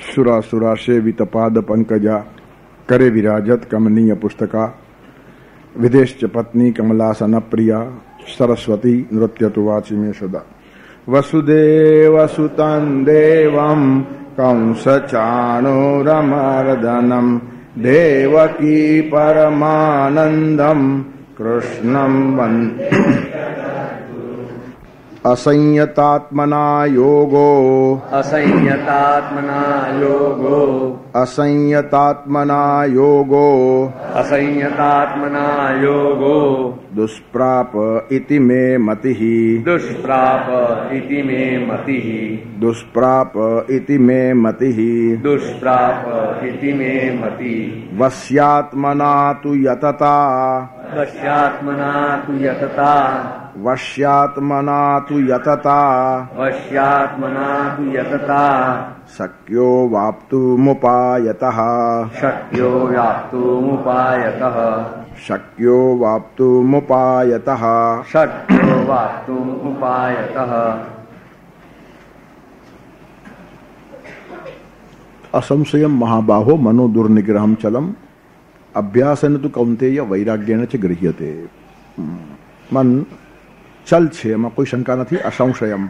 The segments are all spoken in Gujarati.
सुरासुरा सेवित पाद पंकजा करे विराजत कमनीय पुस्तका विदेश पत्नी कमलासन प्रिया सरस्वती नृत्य तो वाची में सदा वसुदेव सुतं देवं कंस चाणूरमर्दनम देवकी परमानंदम कृष्णं वन्दे असंयतात्मना योगो असंयतात्मना योगो असंयतात्मना योगो असंयतात्मना योगो दुष्प्राप इति मे मतिः दुष्प्राप इति मे मतिः दुष्प्राप इति मे मतिः दुष्प्राप इति मे मतिः वश्यात्मना तु यतता वश्यात्मना तु यतता वश्यात्मना तु यतता वश्यात्मना तु यतता शक्यो वाप्तुमुपायतः शक्यो व्याप्तुमुपायतः शक्यो वाप्तुमुपायतः शक्यो वाप्तुमुपायतः असंशयम महाबाहो मनो दुर्निग्रहम चलम अभ्यासन तो कौंतेय वैराग्येन च गृह्यते। मन चल छे एमां कोई शंका नहीं, असंशयम,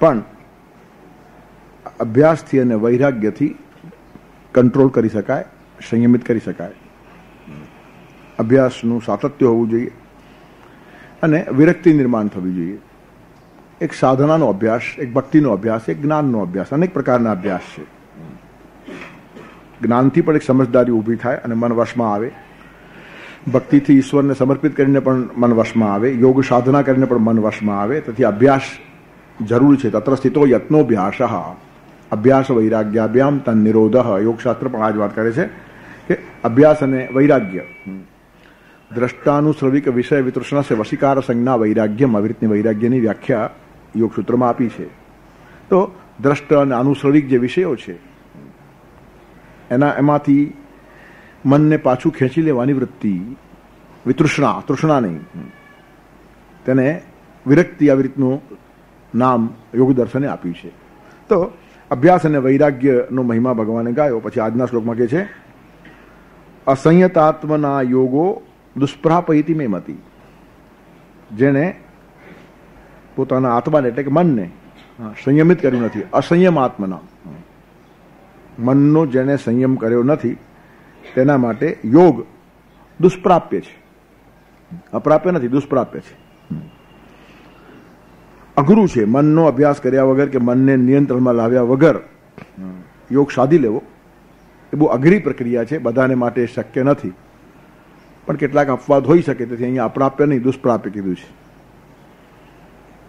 पण अभ्यासथी अने वैराग्यथी कंट्रोल करी शकाय, संयमित करी शकाय। अभ्यासनुं सातत्य होवुं जोईए अने विरक्ति निर्माण थवी जोईए। एक साधनानो अभ्यास, एक भक्तिनो अभ्यास, एक ज्ञाननो अभ्यास, अनेक प्रकारना अभ्यास छे। ज्ञानथी पण एक समझदारी ऊभी थाय अने मन वशमां आवे। भक्तिथी ईश्वरने समर्पित करीने पण मन वशमां आवे। योग साधना करीने पण मन वशमां आवे। તેથી અભ્યાસ જરૂરી છે। તત્ર સ્થિતો યત્નોભ્યાસઃ અભ્યાસ વૈરાગ્યાભ્યામ તન્નિરોધઃ। યોગશાસ્ત્ર પણ આ જ વાત કરે છે કે અભ્યાસ અને વૈરાગ્ય દ્રષ્ટાનુશ્રવિક વિષય વિતૃષ્ણા સે વશીકાર સંજ્ઞા વૈરાગ્યમ આવી વૈરાગ્યની વ્યાખ્યા યોગ સૂત્રમાં આપી છે। તો દ્રષ્ટ અને અનુશ્રવિક જે વિષયો છે એમાંથી મનને પાછું ખેંચી લેવાની વૃત્તિ, વિતૃષ્ણા, તૃષ્ણા નહીં, તેને વિરક્તિ આવી રીતનું નામ યોગ દર્શને આપ્યું છે। તો અભ્યાસ અને વૈરાગ્યનો મહિમા ભગવાને ગાયો। પછી આજના શ્લોકમાં કહે છે અસંયતાત્મના યોગો દુષ્પ્રાપયતિ મે મતિ। જેણે પોતાના આત્માને એટલે કે મનને સંયમિત કર્યું નથી, અસંયમ આત્મના, મનનો જેણે સંયમ કર્યો નથી તેના માટે યોગ દુષ્પ્રાપ્ય છે। અપ્રાપ્ય નથી, દુષ્પ્રાપ્ય છે, અઘરું છે। મનનો અભ્યાસ કર્યા વગર કે મનને નિયંત્રણમાં લાવ્યા વગર યોગ સાધી લેવો એ બહુ અઘરી પ્રક્રિયા છે। બધાને માટે શક્ય નથી, પણ કેટલાક અપવાદ હોઈ શકે। તેથી અહીંયા અપ્રાપ્ય નહીં, દુષ્પ્રાપ્ય કીધું છે।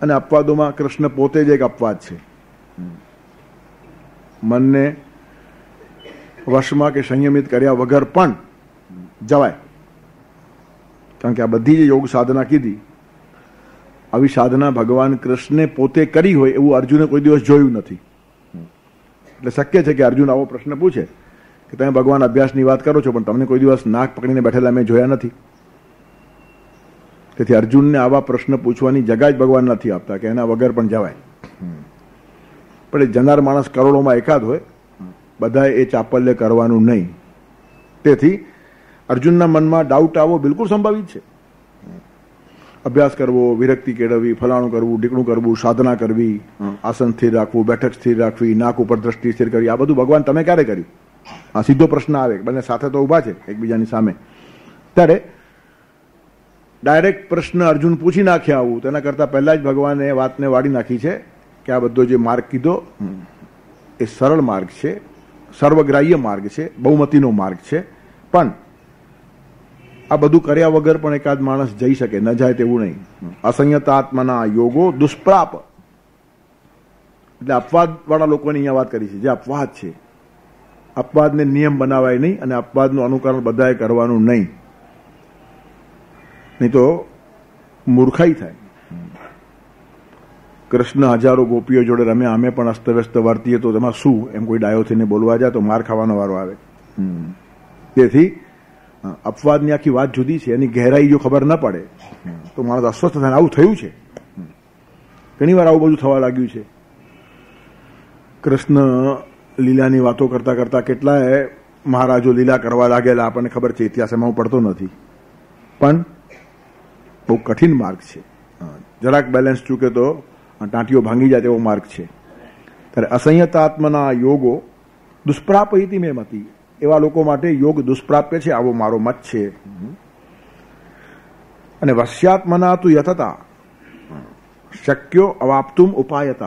અને અપવાદોમાં કૃષ્ણ પોતે જ એક અપવાદ છે। મનને વશમાં કે સંયમિત કર્યા વગર પણ જવાય, કારણ કે આ બધી જે યોગ સાધના કીધી આવી સાધના ભગવાન કૃષ્ણે પોતે કરી હોય એવું અર્જુને કોઈ દિવસ જોયું નથી। એટલે શક્ય છે કે અર્જુન આવો પ્રશ્ન પૂછે કે તમે ભગવાન અભ્યાસની વાત કરો છો પણ તમને કોઈ દિવસ નાક પકડીને બેઠેલા મેં જોયા નથી। તેથી અર્જુનને આવા પ્રશ્ન પૂછવાની જગા જ ભગવાન નથી આપતા કે એના વગર પણ જવાય। પણ એ જનાર માણસ કરોડોમાં એકાદ હોય, બધાએ એ ચાપલ્ય કરવાનું નહીં। તેથી અર્જુનના મનમાં ડાઉટ આવવો બિલકુલ સંભવિત છે। અભ્યાસ કરવો, વિરક્તિ કેળવવી, ફલાણું કરવું, ઢીકણું કરવું, સાધના કરવી, આસન સ્થિર રાખવું, બેઠક સ્થિર રાખવી, નાક ઉપર દ્રષ્ટિ સ્થિર કરવી, આ બધું ભગવાન તમે ક્યારે કર્યું? આ સીધો પ્રશ્ન આવે। બંને સાથે તો ઉભા છે એકબીજાની સામે, ત્યારે ડાયરેક્ટ પ્રશ્ન અર્જુન પૂછી નાખ્યા આવું તેના કરતા પહેલા જ ભગવાને વાતને વાળી નાખી છે કે આ બધો જે માર્ગ કીધો એ સરળ માર્ગ છે, સર્વગ્રાહ્ય માર્ગ છે, બહુમતીનો માર્ગ છે। પણ આ બધું કર્યા વગર પણ એકાદ માણસ જઈ શકે, ન જાય તેવું નહીં। અસંયતાત્મના યોગો દુષ્પ્રાપ, એટલે અપવાદ વાળા લોકોની અહીંયા વાત કરી છે। જે અપવાદ છે, અપવાદને નિયમ બનાવાય નહીં અને અપવાદનું અનુકરણ બધાએ કરવાનું નહીં, નહીં તો મૂર્ખાઈ થાય। કૃષ્ણ હજારો ગોપીઓ જોડે રમ્યા, અમે પણ અસ્તવ્યસ્ત વર્તીએ તો તેમાં શું? એમ કોઈ ડાયો થઈને બોલવા જાય તો માર ખાવાનો વારો આવે। તેથી અપવાદની આખી વાત જુદી છે, એની ગહેરાઈ જો ખબર ન પડે તો માણસ અસ્વસ્થ થાય। આવું થયું છે, ઘણી વાર આવું બધું થવા લાગ્યું છે। કૃષ્ણ લીલાની વાતો કરતા કરતા કેટલાય મહારાજો લીલા કરવા લાગેલા, આપણને ખબર છે, ઇતિહાસમાં હું પડતો નથી, પણ બહુ કઠિન માર્ગ છે. જરાક બેલેન્સ ચૂકે તો ટાંટીઓ ભાંગી જાય તેવો માર્ગ છે. ત્યારે અસંયતાત્મના યોગો દુષ્પ્રાપયતિ મે મતિ, એવા લોકો માટે યોગ દુષ્પ્રાપ્ય છે, આવો મારો મત છે. અને વશ્યાત્મના તુ યથતા શક્યો અવાપ્તુમ ઉપાયતઃ,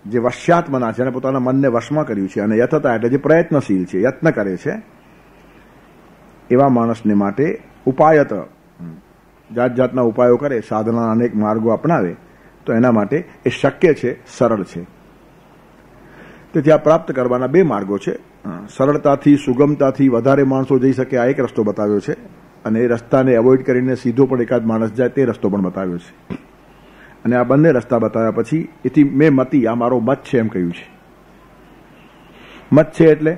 જે વશ્યાત્મના છે અને પોતાના મનને વશમાં કર્યું છે, અને યથતા એટલે જે પ્રયત્નશીલ છે, યત્ન કરે છે, એવા માણસને માટે ઉપાયત, જાત જાતના ઉપાયો કરે, સાધના અનેક માર્ગો અપનાવે, તો એના માટે એ શક્ય છે, સરળ છે. તેથી આ પ્રાપ્ત કરવાના બે માર્ગો છે. સરળતાથી, સુગમતાથી વધારે માણસો જઈ શકે આ એક રસ્તો બતાવ્યો છે, અને એ રસ્તાને એવોઇડ કરીને સીધો પણ એકાદ માણસ જાય તે રસ્તો પણ બતાવ્યો છે. અને આ બંને રસ્તા બતાવ્યા પછી એથી મેં મતી, આ મારો મત છે એમ કહ્યું છે. મત છે એટલે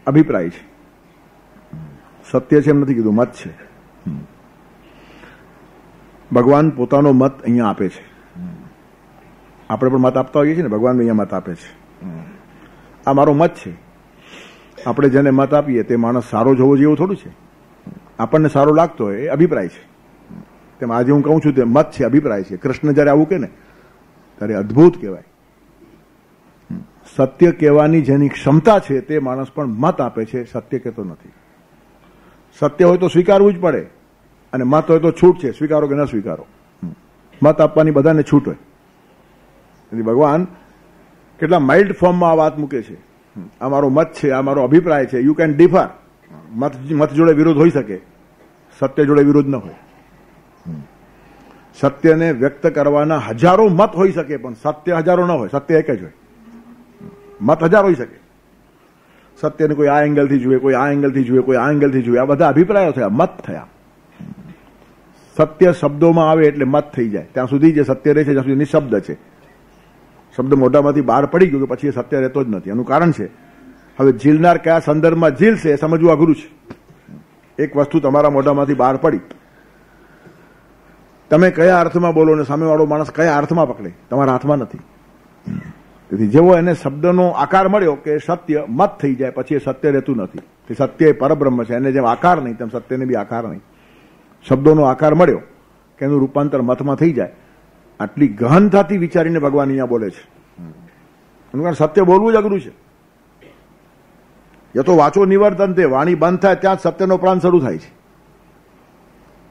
અભિપ્રાય છે, સત્ય છે એમ નથી કીધું, મત છે. ભગવાન પોતાનો મત અહીંયા આપે છે. આપણે પણ મત આપતા હોઈએ છીએ ને, ભગવાન અહીંયા મત આપે છે. આ મારો મત છે. આપણે જેને મત આપીએ તે માણસ સારો જ હોવો જોઈએ એવું થોડું છે. આપણને સારો લાગતો હોય એ અભિપ્રાય છે. તેમ આજે હું કહું છું તે મત છે, અભિપ્રાય છે. કૃષ્ણ જયારે આવું કે ને ત્યારે અદ્ભુત કહેવાય. સત્ય કહેવાની જેની ક્ષમતા છે તે માણસ પણ મત આપે છે, સત્ય કહેતો નથી. સત્ય હોય તો સ્વીકારવું જ પડે, અને મત હોય તો છૂટ છે, સ્વીકારો કે ન સ્વીકારો. મત આપવાની બધાને છૂટ હોય. એટલે ભગવાન કેટલા માઇલ્ડ ફોર્મમાં આ વાત મૂકે છે. આ મારો મત છે, આ મારો અભિપ્રાય છે. You can differ. મત જોડે વિરોધ હોઈ શકે, સત્ય જોડે વિરોધ ન હોય. સત્યને વ્યક્ત કરવાના હજારો મત હોઈ શકે, પણ સત્ય હજારો ન હોય, સત્ય એક જ હોય. મત હજાર હોઈ શકે. સત્યને કોઈ આ એંગલથી જુએ, કોઈ આ એંગલથી જુએ, કોઈ આ એંગલથી જુએ. આ બધા અભિપ્રાયો થયા, મત થયા. સત્ય શબ્દોમાં આવે એટલે મત થઈ જાય. ત્યાં સુધી જે સત્ય રહે છે ત્યાં સુધી નિશબ્દ છે. શબ્દ મોઢામાંથી બહાર પડી ગયો કે પછી એ સત્ય રહેતો જ નથી. એનું કારણ છે, હવે ઝીલનાર કયા સંદર્ભમાં ઝીલશે એ સમજવું અઘરું છે. એક વસ્તુ તમારા મોઢામાંથી બહાર પડી, તમે કયા અર્થમાં બોલો ને સામેવાળો માણસ કયા અર્થમાં પકડે તમારા હાથમાં નથી. તેથી જેવો એને શબ્દનો આકાર મળ્યો કે સત્ય મત થઈ જાય, પછી એ સત્ય રહેતું નથી. તે સત્ય એ પરબ્રહ્મ છે, એને જેમ આકાર નહીં તેમ સત્યને બી આકાર નહીં. શબ્દોનો આકાર મળ્યો કે એનું રૂપાંતર મતમાં થઈ જાય. આટલી ગહનતાથી વિચારીને ભગવાન અહીંયા બોલે છે. એનું કારણ સત્ય બોલવું જ અઘરું છે. યતો વાચો નિવર્તન, તે વાણી બંધ થાય ત્યાં જ સત્યનો પ્રાણ શરૂ થાય છે.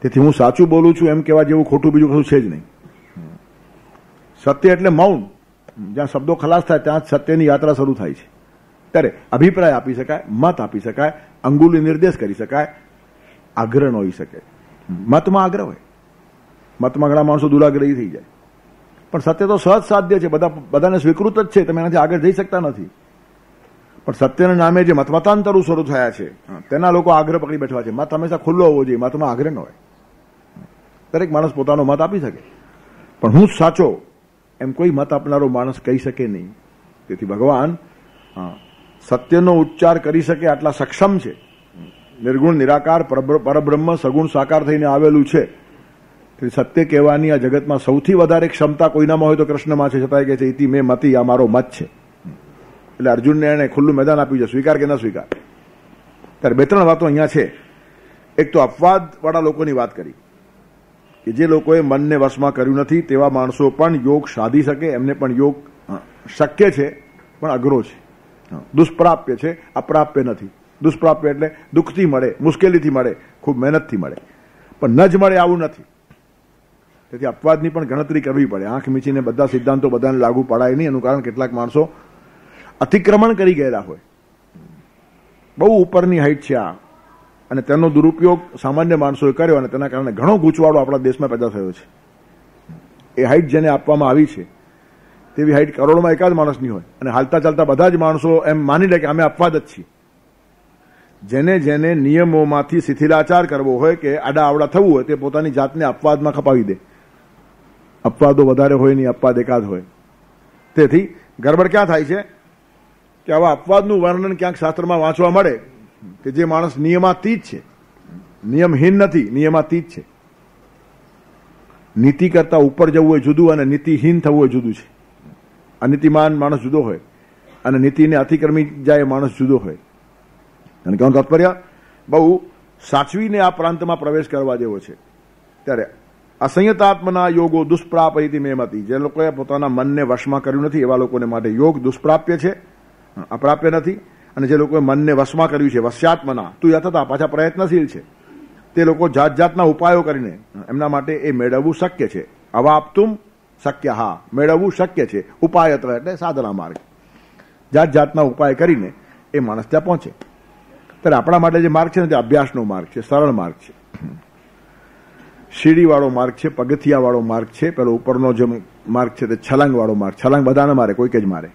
તેથી હું સાચું બોલું છું એમ કહેવા જેવું ખોટું બીજું કશું છે જ નહીં. સત્ય એટલે મૌન. જ્યાં શબ્દો ખલાસ થાય ત્યાં જ સત્યની યાત્રા શરૂ થાય છે. ત્યારે અભિપ્રાય આપી શકાય, મત આપી શકાય, અંગુલી નિર્દેશ કરી શકાય, આગ્રહ ન હોઈ શકે. મતમાં આગ્રહ હોય, મતમાં ઘણા માણસો દુરાગ્રહી થઈ જાય. પણ સત્ય તો સહજ સાધ્ય છે, બધાને સ્વીકૃત જ છે, તમે એનાથી આગળ જઈ શકતા નથી. પણ સત્યના નામે જે મતમતાંતરો શરૂ થયા છે તેના લોકો આગ્રહ પકડી બેઠવા છે. મત હંમેશા ખુલ્લો હોવો જોઈએ, મતમાં આગ્રહ ન હોય. દરેક માણસ પોતાનો મત આપી શકે, પણ હું સાચો એમ કોઈ મત આપનારો માણસ કહી શકે નહીં. તેથી ભગવાન સત્યનો ઉચ્ચાર કરી શકે આટલા સક્ષમ છે. નિર્ગુણ નિરાકાર પરબ્રહ્મ સગુણ સાકાર થઈને આવેલું છે. સત્ય કહેવાની આ જગતમાં સૌથી વધારે ક્ષમતા કોઈનામાં હોય તો કૃષ્ણમાં છે. છતાંય કહે છે ઇતિ મેં મતી, આ મારો મત છે. એટલે અર્જુનને એને ખુલ્લું મેદાન આપ્યું છે, સ્વીકાર કે ન સ્વીકાર. ત્યારે બે ત્રણ વાતો અહીંયા છે. એક તો અપવાદ વાળા લોકોની વાત કરી કે જે લોકોએ મનને વશમાં કર્યું નથી તેવા માણસો પણ યોગ સાધી શકે, એમને પણ યોગ શક્ય છે, પણ અઘરો છે, દુષ્પ્રાપ્ય છે, અપ્રાપ્ય નથી. દુષ્પ્રાપ્ય એટલે દુઃખથી મળે, મુશ્કેલીથી મળે, ખૂબ મહેનતથી મળે, પણ ન જ મળે આવું નથી. તેથી અપવાદની પણ ગણતરી કરવી પડે. આંખ મીચીને બધા સિદ્ધાંતો બધાને લાગુ પડાય નહીં. એનું કારણ કેટલાક માણસો અતિક્રમણ કરી ગયેલા હોય, બહુ ઉપરની હાઈટ છે આ, અને તેનો દુરુપયોગ સામાન્ય માણસોએ કર્યો અને તેના કારણે ઘણો ગૂંચવાડો આપણા દેશમાં પેદા થયો છે. એ હાઈટ જેને આપવામાં આવી છે તેવી હાઈટ કરોડમાં એકાદ માણસની હોય, અને હાલતા ચાલતા બધા જ માણસો એમ માની લે કે અમે અપવાદ જ છીએ. જેને જેને નિયમોમાંથી શિથિલાચાર કરવો હોય કે આડા આવડા થવું હોય તે પોતાની જાતને અપવાદમાં ખપાવી દે. અપવાદો વધારે હોય નહીં, અપવાદ એકાદ હોય. તેથી ગરબડ ક્યાં થાય છે કે આવા અપવાદનું વર્ણન ક્યાંક શાસ્ત્રમાં વાંચવા મળે કે જે માણસ નિયમાતીત છે, નિયમહીન નથી, નિયમાતીત છે. નીતિ કરતા ઉપર જવું હોય જુદું અને નીતિહીન થવું હોય જુદું છે. અનીતિમાન માણસ જુદો હોય અને નીતિને અતિક્રમી જાય એ માણસ જુદો હોય. અને કહેવાનું તાત્પર્ય બહુ સાચવીને આ પ્રાંતમાં પ્રવેશ કરવા જેવો છે. ત્યારે અસંયતાત્મના યોગો દુષ્પ્રાપયતિ મેમતી, જે લોકોએ પોતાના મનને વશમાં કર્યું નથી એવા લોકોને માટે યોગ દુષ્પ્રાપ્ય છે, અપ્રાપ્ય નથી. અને જે લોકોએ મનને વશમાં કર્યું છે વશ્યાત્મના તું યથતા, પાછા પ્રયત્નશીલ છે, તે લોકો જાત જાતના ઉપાયો કરીને એમના માટે એ મેળવવું શક્ય છે. અવાપ્તુમ શક્ય, હા મેળવવું શક્ય છે. ઉપાયત્ર એટલે સાધના માર્ગ, જાત જાતના ઉપાય કરીને એ માણસ ત્યાં પહોંચે. ત્યારે આપણા માટે જે માર્ગ છે ને તે અભ્યાસનો માર્ગ છે, સરળ માર્ગ છે, સીડીવાળો માર્ગ છે, પગથિયાવાળો માર્ગ છે. પેલો ઉપરનો જે માર્ગ છે તે છલાંગવાળો માર્ગ. છલાંગ બધાને મારે, કોઈક જ મારે.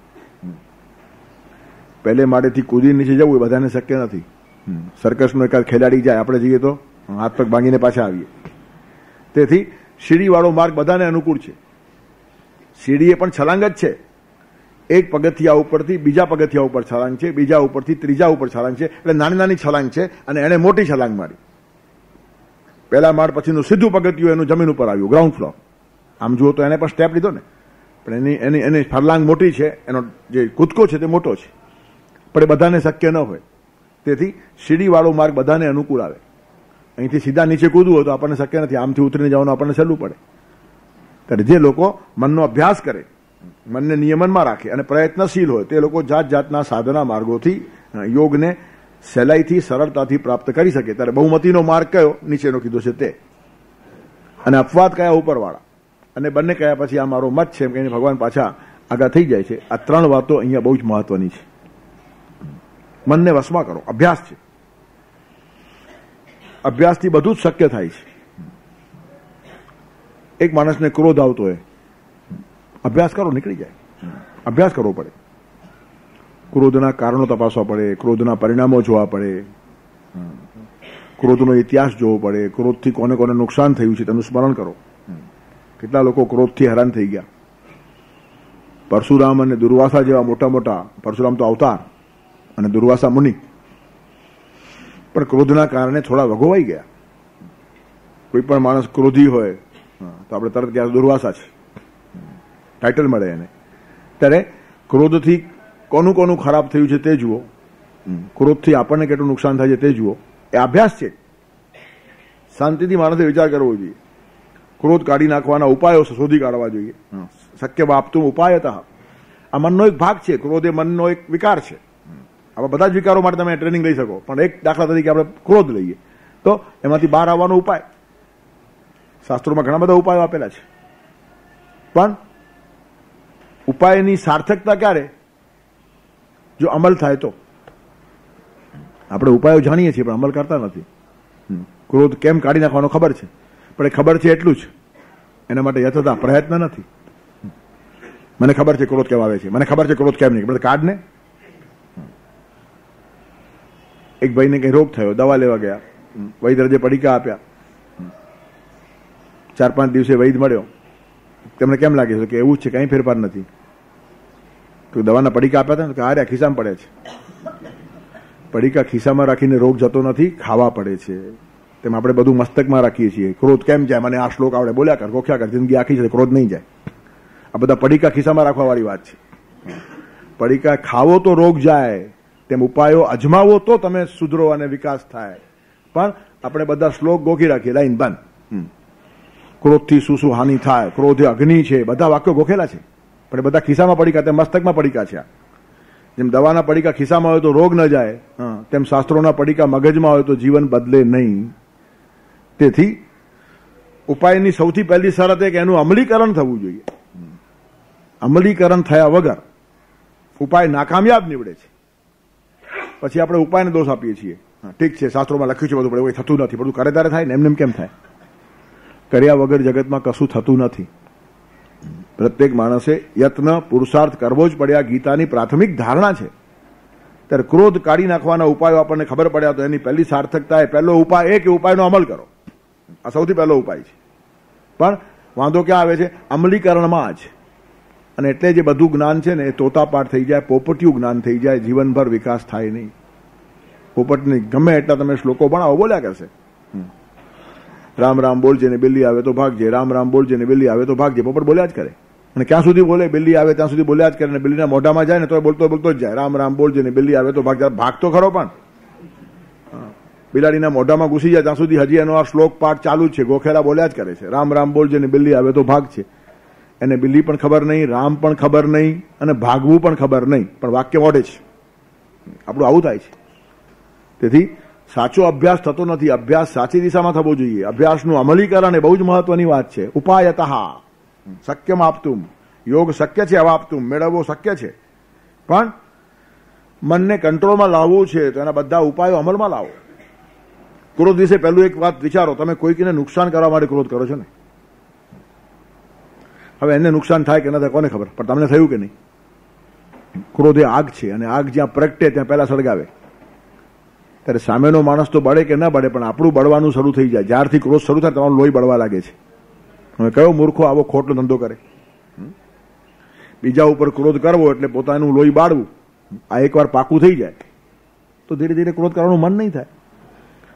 પહેલે માળેથી કૂદી નીચે જવું એ બધાને શક્ય નથી. સર્કસનો એકાદ ખેલાડી જાય, આપણે જઈએ તો હાથ પગ ભાંગીને પાછા આવીએ. તેથી સીડીવાળો માર્ગ બધાને અનુકૂળ છે. સીડી એ પણ છલાંગ જ છે. એક પગથિયા ઉપરથી બીજા પગથિયા ઉપર છલાંગ છે, બીજા ઉપરથી ત્રીજા ઉપર છલાંગ છે. એટલે નાની નાની છલાંગ છે અને એને મોટી છલાંગ મારી. પહેલા માળ પછીનું સીધું પગથિયું એનું જમીન ઉપર આવ્યું, ગ્રાઉન્ડ ફ્લોર. આમ જુઓ તો એને પણ સ્ટેપ લીધો ને, પણ એની ફરલાંગ મોટી છે, એનો જે કૂદકો છે તે મોટો છે, પણ એ બધાને શક્ય ન હોય. તેથી સીડીવાળો માર્ગ બધાને અનુકૂળ આવે. અહીંથી સીધા નીચે કૂદવું હોય તો આપણને શક્ય નથી, આમથી ઉતરીને જવાનું આપણને સહેલું પડે. ત્યારે જે લોકો મનનો અભ્યાસ કરે, મનને નિયમનમાં રાખે અને પ્રયત્નશીલ હોય તે લોકો જાત જાતના સાધના માર્ગોથી યોગને સહેલાઈથી સરળતાથી પ્રાપ્ત કરી શકે. ત્યારે બહુમતીનો માર્ગ કયો નીચેનો કીધો છે તે, અને અપવાદ કયા ઉપરવાળા, અને બંને કયા પછી આ મારો મત છે એમ કહીને ભગવાન પાછા આગા થઈ જાય છે. આ ત્રણ વાતો અહીંયા બહુ જ મહત્વની છે. મનને વશમાં કરો, અભ્યાસ છે. અભ્યાસથી બધું જ શક્ય થાય છે. એક માણસને ક્રોધ આવતો હોય, અભ્યાસ કરો, નીકળી જાય. અભ્યાસ કરવો પડે, ક્રોધના કારણો તપાસવા પડે, ક્રોધના પરિણામો જોવા પડે, ક્રોધનો ઇતિહાસ જોવો પડે, ક્રોધથી કોને કોને નુકસાન થયું છે તેનું સ્મરણ કરો. કેટલા લોકો ક્રોધથી હેરાન થઈ ગયા. પરશુરામ અને દુર્વાસા જેવા મોટા મોટા, પરશુરામ તો અવતાર અને દુર્વાસા મુનિ, પણ ક્રોધના કારણે થોડા વગોવાઈ ગયા. કોઈ પણ માણસ ક્રોધી હોય તો આપણે તરત ક્યાં દુર્વાસા છે ટાઇટલ મળે એને. ત્યારે ક્રોધથી કોનું કોનું ખરાબ થયું છે તે જુઓ, ક્રોધથી આપણને કેટલું નુકસાન થાય છે તે જુઓ. એ અભ્યાસ છે. શાંતિથી માણસે વિચાર કરવો જોઈએ. ક્રોધ કાઢી નાખવાના ઉપાયો શોધી કાઢવા જોઈએ. શક્ય વાપતું ઉપાયતઃ, આ મનનો એક ભાગ છે. ક્રોધ એ મનનો એક વિકાર છે. આવા બધા જ વિકારો માટે તમે ટ્રેનિંગ લઈ શકો, પણ એક દાખલા તરીકે આપણે ક્રોધ લઈએ તો એમાંથી બહાર આવવાનો ઉપાય, શાસ્ત્રોમાં ઘણા બધા ઉપાયો આપેલા છે. પણ ઉપાયની સાર્થકતા ક્યારે? જો અમલ થાય તો. આપણે ઉપાયો જાણીએ છીએ પણ અમલ કરતા નથી. ક્રોધ કેમ કાઢી નાખવાનો ખબર છે, પણ એ ખબર છે એટલું જ, એના માટે યથતા પ્રયત્ન નથી. મને ખબર છે ક્રોધ કેમ આવે છે, મને ખબર છે ક્રોધ કેમ નહીં, કાઢ ને. એક ભાઈને કઈ રોગ થયો, દવા લેવા ગયા, વૈદ્યરાજે પડીકા આપ્યા. 4-5 દિવસે વૈદ મળ્યો, તેમને કેમ લાગે છે કે એવું જ છે, કઈ ફેરફાર નથી. તો દવાના પડીકા આપ્યા હતા ને, કે આ ખિસ્સામાં પડે છે. પડીકા ખિસ્સામાં રાખીને રોગ જતો નથી, ખાવા પડે છે. તેમ આપણે બધું મસ્તકમાં રાખીએ છીએ. ક્રોધ કેમ જાય, મને આ શ્લોક આવડે, બોલ્યા કર, ગોખ્યા કર, જિંદગી આખી છે, ક્રોધ નહીં જાય. આ બધા પડીકા ખિસ્સામાં રાખવા વાળી વાત છે. પડીકા ખાવો તો રોગ જાય, તેમ ઉપાયો અજમાવો તો તમે સુધરો અને વિકાસ થાય. પણ આપણે બધા શ્લોક ગોખી રાખીએ, લાઈન બંધ. ક્રોધથી શું શું હાનિ થાય, ક્રોધ એ અગ્નિ છે, બધા વાક્યો ગોખેલા છે, પણ બધા ખિસ્સામાં પડીકા, તેમ મસ્તકમાં પડીકા છે. જેમ દવાના પડીકા ખિસ્સામાં હોય તો રોગ ન જાય, તેમ શાસ્ત્રોના પડીકા મગજમાં હોય તો જીવન બદલે નહીં. તેથી ઉપાયની સૌથી પહેલી શરત એ કે એનું અમલીકરણ થવું જોઈએ. અમલીકરણ થયા વગર ઉપાય નાકામયાબ નીવડે છે. પછી આપણે ઉપાયને દોષ આપીએ છીએ. ઠીક છે, શાસ્ત્રોમાં લખ્યું છે બધું, પણ એવું થતું નથી. બધું કરે ત્યારે થાય ને, એમને કેમ થાય? કર્યા વગર જગતમાં કશું થતું નથી. પ્રત્યેક માણસે યત્ન પુરુષાર્થ કરવો જ પડે. આ ગીતાની પ્રાથમિક ધારણા છે. ત્યારે ક્રોધ કાઢી નાખવાના ઉપાયો આપણને ખબર પડ્યા તો એની પહેલી સાર્થકતા એ પહેલો ઉપાય એ કે ઉપાયનો અમલ કરો. આ સૌથી પહેલો ઉપાય છે. પણ વાંધો ક્યાં આવે છે? અમલીકરણમાં જ. અને એટલે જે બધું જ્ઞાન છે ને એ તોતાપાઠ થઈ જાય, પોપટિયું જ્ઞાન થઈ જાય, જીવનભર વિકાસ થાય નહીં. પોપટની ગમે એટલા તમે શ્લોકો ભણાવો, બોલ્યા કરશે. રામ રામ બોલજે ને બિલ્લી આવે તો ભાગજે, રામ રામ બોલજે ને બિલ્લી આવે તો ભાગજે. પોપટ બોલ્યા જ કરે. અને ક્યાં સુધી બોલે? બિલ્લી આવે ત્યાં સુધી બોલ્યા જ કરે, ને બિલ્લીના મોઢામાં જાય ને તો બોલતો બોલતો જ જાય, રામ રામ બોલજે, ને બિલ્લી આવે તો ભાગ તો ખરો, પણ બિલાડીના મોઢામાં ઘૂસી જાય ત્યાં સુધી હજી એનો આ શ્લોક પાઠ ચાલુ જ છે, ગોખેલા બોલ્યા જ કરે છે, રામ રામ બોલજે, ને બિલ્લી આવે તો ભાગ છે. એને બિલ્લી પણ ખબર નહીં, રામ પણ ખબર નહીં, અને ભાગવું પણ ખબર નહીં, પણ વાક્ય મોઢે છે. આપણું આવું થાય છે. તેથી સાચો અભ્યાસ થતો નથી. અભ્યાસ સાચી દિશામાં થવો જોઈએ. અભ્યાસનું અમલીકરણ એ બહુ જ મહત્વની વાત છે. ઉપાયતઃ શક્યમ આપતું, યોગ શક્ય છે, અવાપતું, મેળવવો શક્ય છે, પણ મનને કંટ્રોલમાં લાવવું છે તો એના બધા ઉપાયો અમલમાં લાવો. ક્રોધ વિશે પહેલું એક વાત વિચારો, તમે કોઈકને નુકસાન કરવા માટે ક્રોધ કરો છો ને? હવે એને નુકસાન થાય કે ન થાય કોને ખબર, પણ તમને થયું કે નહીં? ક્રોધ એ આગ છે, અને આગ જ્યાં પ્રગટે ત્યાં પહેલા સળગાવે. ત્યારે સામેનો માણસ તો બળે કે ન બળે, પણ આપણું બળવાનું શરૂ થઈ જાય. જ્યારથી ક્રોધ શરૂ થાય તમારું લોહી બળવા લાગે છે. હવે કયો મૂર્ખો આવો ખોટનો ધંધો કરે? બીજા ઉપર ક્રોધ કરવો એટલે પોતાનું લોહી બાળવું. આ એકવાર પાકું થઈ જાય તો ધીરે ધીરે ક્રોધ કરવાનું મન નહીં થાય.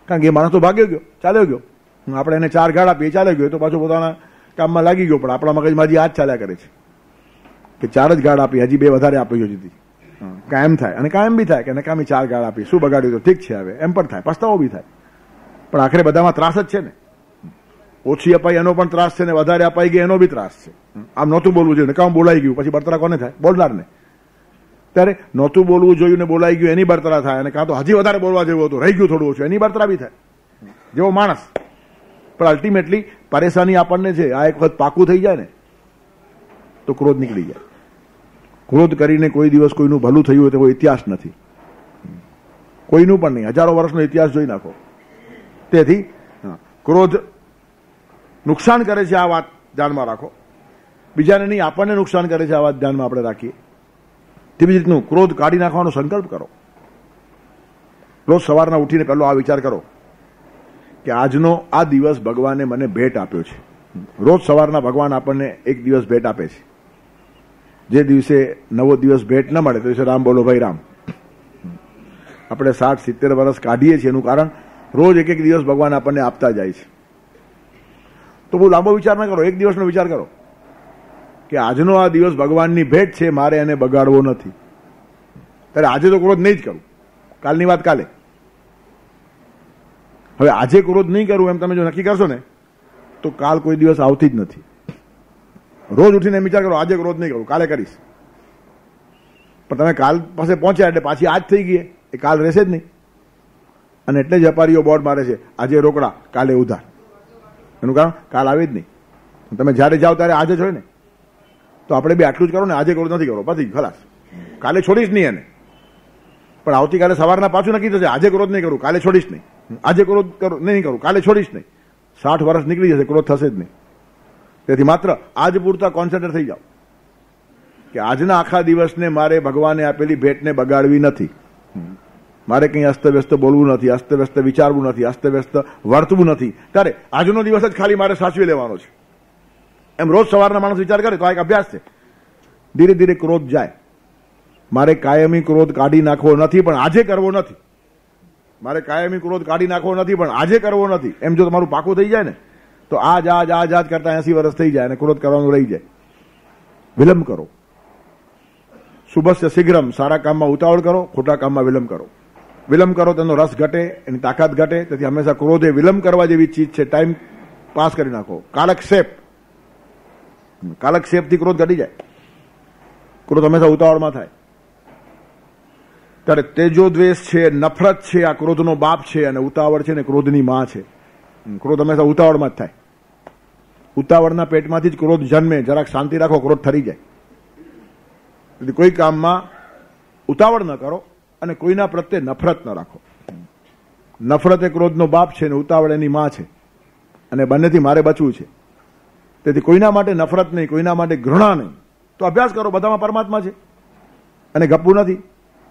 કારણ કે એ માણસ તો ભાગ્યો ગયો, ચાલ્યો ગયો. આપણે એને 4 ગાળ આપીએ, ચાલ્યો ગયો, તો પાછો પોતાના કામમાં લાગી ગયો. પણ આપણા મગજમાં હજી આ જ ચાલ્યા કરે છે કે 4 જ ગાળ આપી, હજી 2 વધારે આપી હતી. કાયમ થાય, અને કાયમ બી થાય કે નકામી 4 ગાળ આપી, શું બગાડ્યું તો ઠીક છે, હવે એમ પણ થાય, પસ્તાવો બી થાય. પણ આખરે બધામાં ત્રાસ જ છે ને. ઓછી અપાઈ એનો પણ ત્રાસ છે, ને વધારે અપાઈ ગઈ એનો બી ત્રાસ છે. આમ નહોતું બોલવું જોઈએ, નકામ બોલાઈ ગયું, પછી બળતરા કોને થાય? બોલનારને. ત્યારે નહોતું બોલવું જોયું ને બોલાઈ ગયું એની બળતરા થાય, અને કાં તો હજી વધારે બોલવા જેવું હતું, રહી ગયું થોડું ઓછું, એની બળતરા બી થાય, જેવો માણસ. પણ અલ્ટિમેટલી પરેશાની આપણને છે. આ એક વખત પાકું થઈ જાય ને તો ક્રોધ નીકળી જાય. ક્રોધ કરીને કોઈ દિવસ કોઈનું ભલું થયું હોય તો કોઈ ઇતિહાસ નથી, કોઈનું પણ નહીં. હજારો વર્ષનો ઇતિહાસ જોઈ નાખો. તેથી ક્રોધ નુકસાન કરે છે, આ વાત ધ્યાનમાં રાખો. બીજાને નહીં, આપણને નુકસાન કરે છે, આ વાત ધ્યાનમાં આપણે રાખીએ. તેવી જ રીતનું ક્રોધ કાઢી નાખવાનો સંકલ્પ કરો. રોજ સવારના ઉઠીને પહેલો આ વિચાર કરો કે આજનો આ દિવસ ભગવાને મને ભેટ આપ્યો છે. રોજ સવારના ભગવાન આપણને એક દિવસ ભેટ આપે છે. જે દિવસે નવો દિવસ ભેટ ન મળે તો દિવસે રામ બોલો ભાઈ રામ. આપણે 60-70 વર્ષ કાઢીએ છીએ, એનું કારણ રોજ એક એક દિવસ ભગવાન આપણને આપતા જાય છે. તો બહુ લાંબો વિચાર ન કરો, એક દિવસનો વિચાર કરો કે આજનો આ દિવસ ભગવાનની ભેટ છે, મારે એને બગાડવો નથી. ત્યારે આજે તો ક્રોધ નહીં જ કરું, કાલની વાત કાલે. હવે આજે ક્રોધ નહીં કરું એમ તમે જો નક્કી કરશો ને તો કાલ કોઈ દિવસ આવતી જ નથી. રોજ ઉઠીને વિચાર કરો આજે ક્રોધ નહીં કરું, કાલે કરીશ. પણ તમે કાલ પાસે પહોંચ્યા એટલે પાછી આજ થઈ ગઈ, એ કાલ રહેશે જ નહીં. અને એટલે જ વેપારીઓ બોર્ડ મારે છે, આજે રોકડા કાલે ઉધાર. એનું કારણ કાલ આવે જ નહીં. તમે જ્યારે જાઓ ત્યારે આજે જ હોય ને. તો આપણે બી આટલું જ કરો ને, આજે ક્રોધ નથી કરો, પછી ખલાસ, કાલે છોડીશ નહીં એને. પણ આવતીકાલે સવારના પાછું નક્કી થશે આજે ક્રોધ નહીં કરું, કાલે છોડીશ નહીં. આજે ક્રોધ નહીં કરું, કાલે છોડીશ નહીં. 60 વર્ષ નીકળી જશે, ક્રોધ થશે જ નહીં. તેથી માત્ર આજ પૂરતા કોન્સન્ટ્રેટ થઈ જાઓ કે આજના આખા દિવસને મારે ભગવાને આપેલી ભેટને બગાડવી નથી. મારે કંઈ અસ્તવ્યસ્ત બોલવું નથી, અસ્તવ્યસ્ત વિચારવું નથી, અસ્તવ્યસ્ત વર્તવું નથી. ત્યારે આજનો દિવસ જ ખાલી મારે સાચવી લેવાનો છે. એમ રોજ સવારના માણસ વિચાર કરે તો આ એક અભ્યાસ છે. ધીરે ધીરે ક્રોધ જાય. મારે કાયમી ક્રોધ કાઢી નાખવો નથી, પણ આજે કરવો નથી. મારે કાયમી ક્રોધ કાઢી નાખવો નથી, પણ આજે કરવો નથી. એમ જો તમારું પાકું થઈ જાય ને તો આજ કરતા 80 વર્ષ થઈ જાય અને ક્રોધ કરવાનું રહી જાય. વિલંબ કરો. શુભસ્ય શીઘ્રમ, સારા કામમાં ઉતાવળ કરો, ખોટા કામમાં વિલંબ કરો. વિલંબ કરો તેનો રસ ઘટે, એની તાકાત ઘટે. તેથી હંમેશા ક્રોધ એ વિલંબ કરવા જેવી ચીજ છે. ટાઈમ પાસ કરી નાખો. કાલક્ષેપથી ક્રોધ ઘટી જાય. ક્રોધ હંમેશા ઉતાવળમાં થાય. ત્યારે તેજો દ્વેષ છે, નફરત છે, આ ક્રોધનો બાપ છે, અને ઉતાવળ છે ને ક્રોધની માં છે. ક્રોધ હંમેશા ઉતાવળમાં જ થાય. ઉતાવળના પેટમાંથી જ ક્રોધ જન્મે. જરાક શાંતિ રાખો, ક્રોધ ઠરી જાય. તેથી કોઈ કામમાં ઉતાવળ ન કરો અને કોઈના પ્રત્યે નફરત ન રાખો. નફરત એ ક્રોધનો બાપ છે ને ઉતાવળ એની માં છે, અને બંનેથી મારે બચવું છે. તેથી કોઈના માટે નફરત નહીં, કોઈના માટે ઘૃણા નહીં. તો અભ્યાસ કરો, બધામાં પરમાત્મા છે અને ગપવું નથી.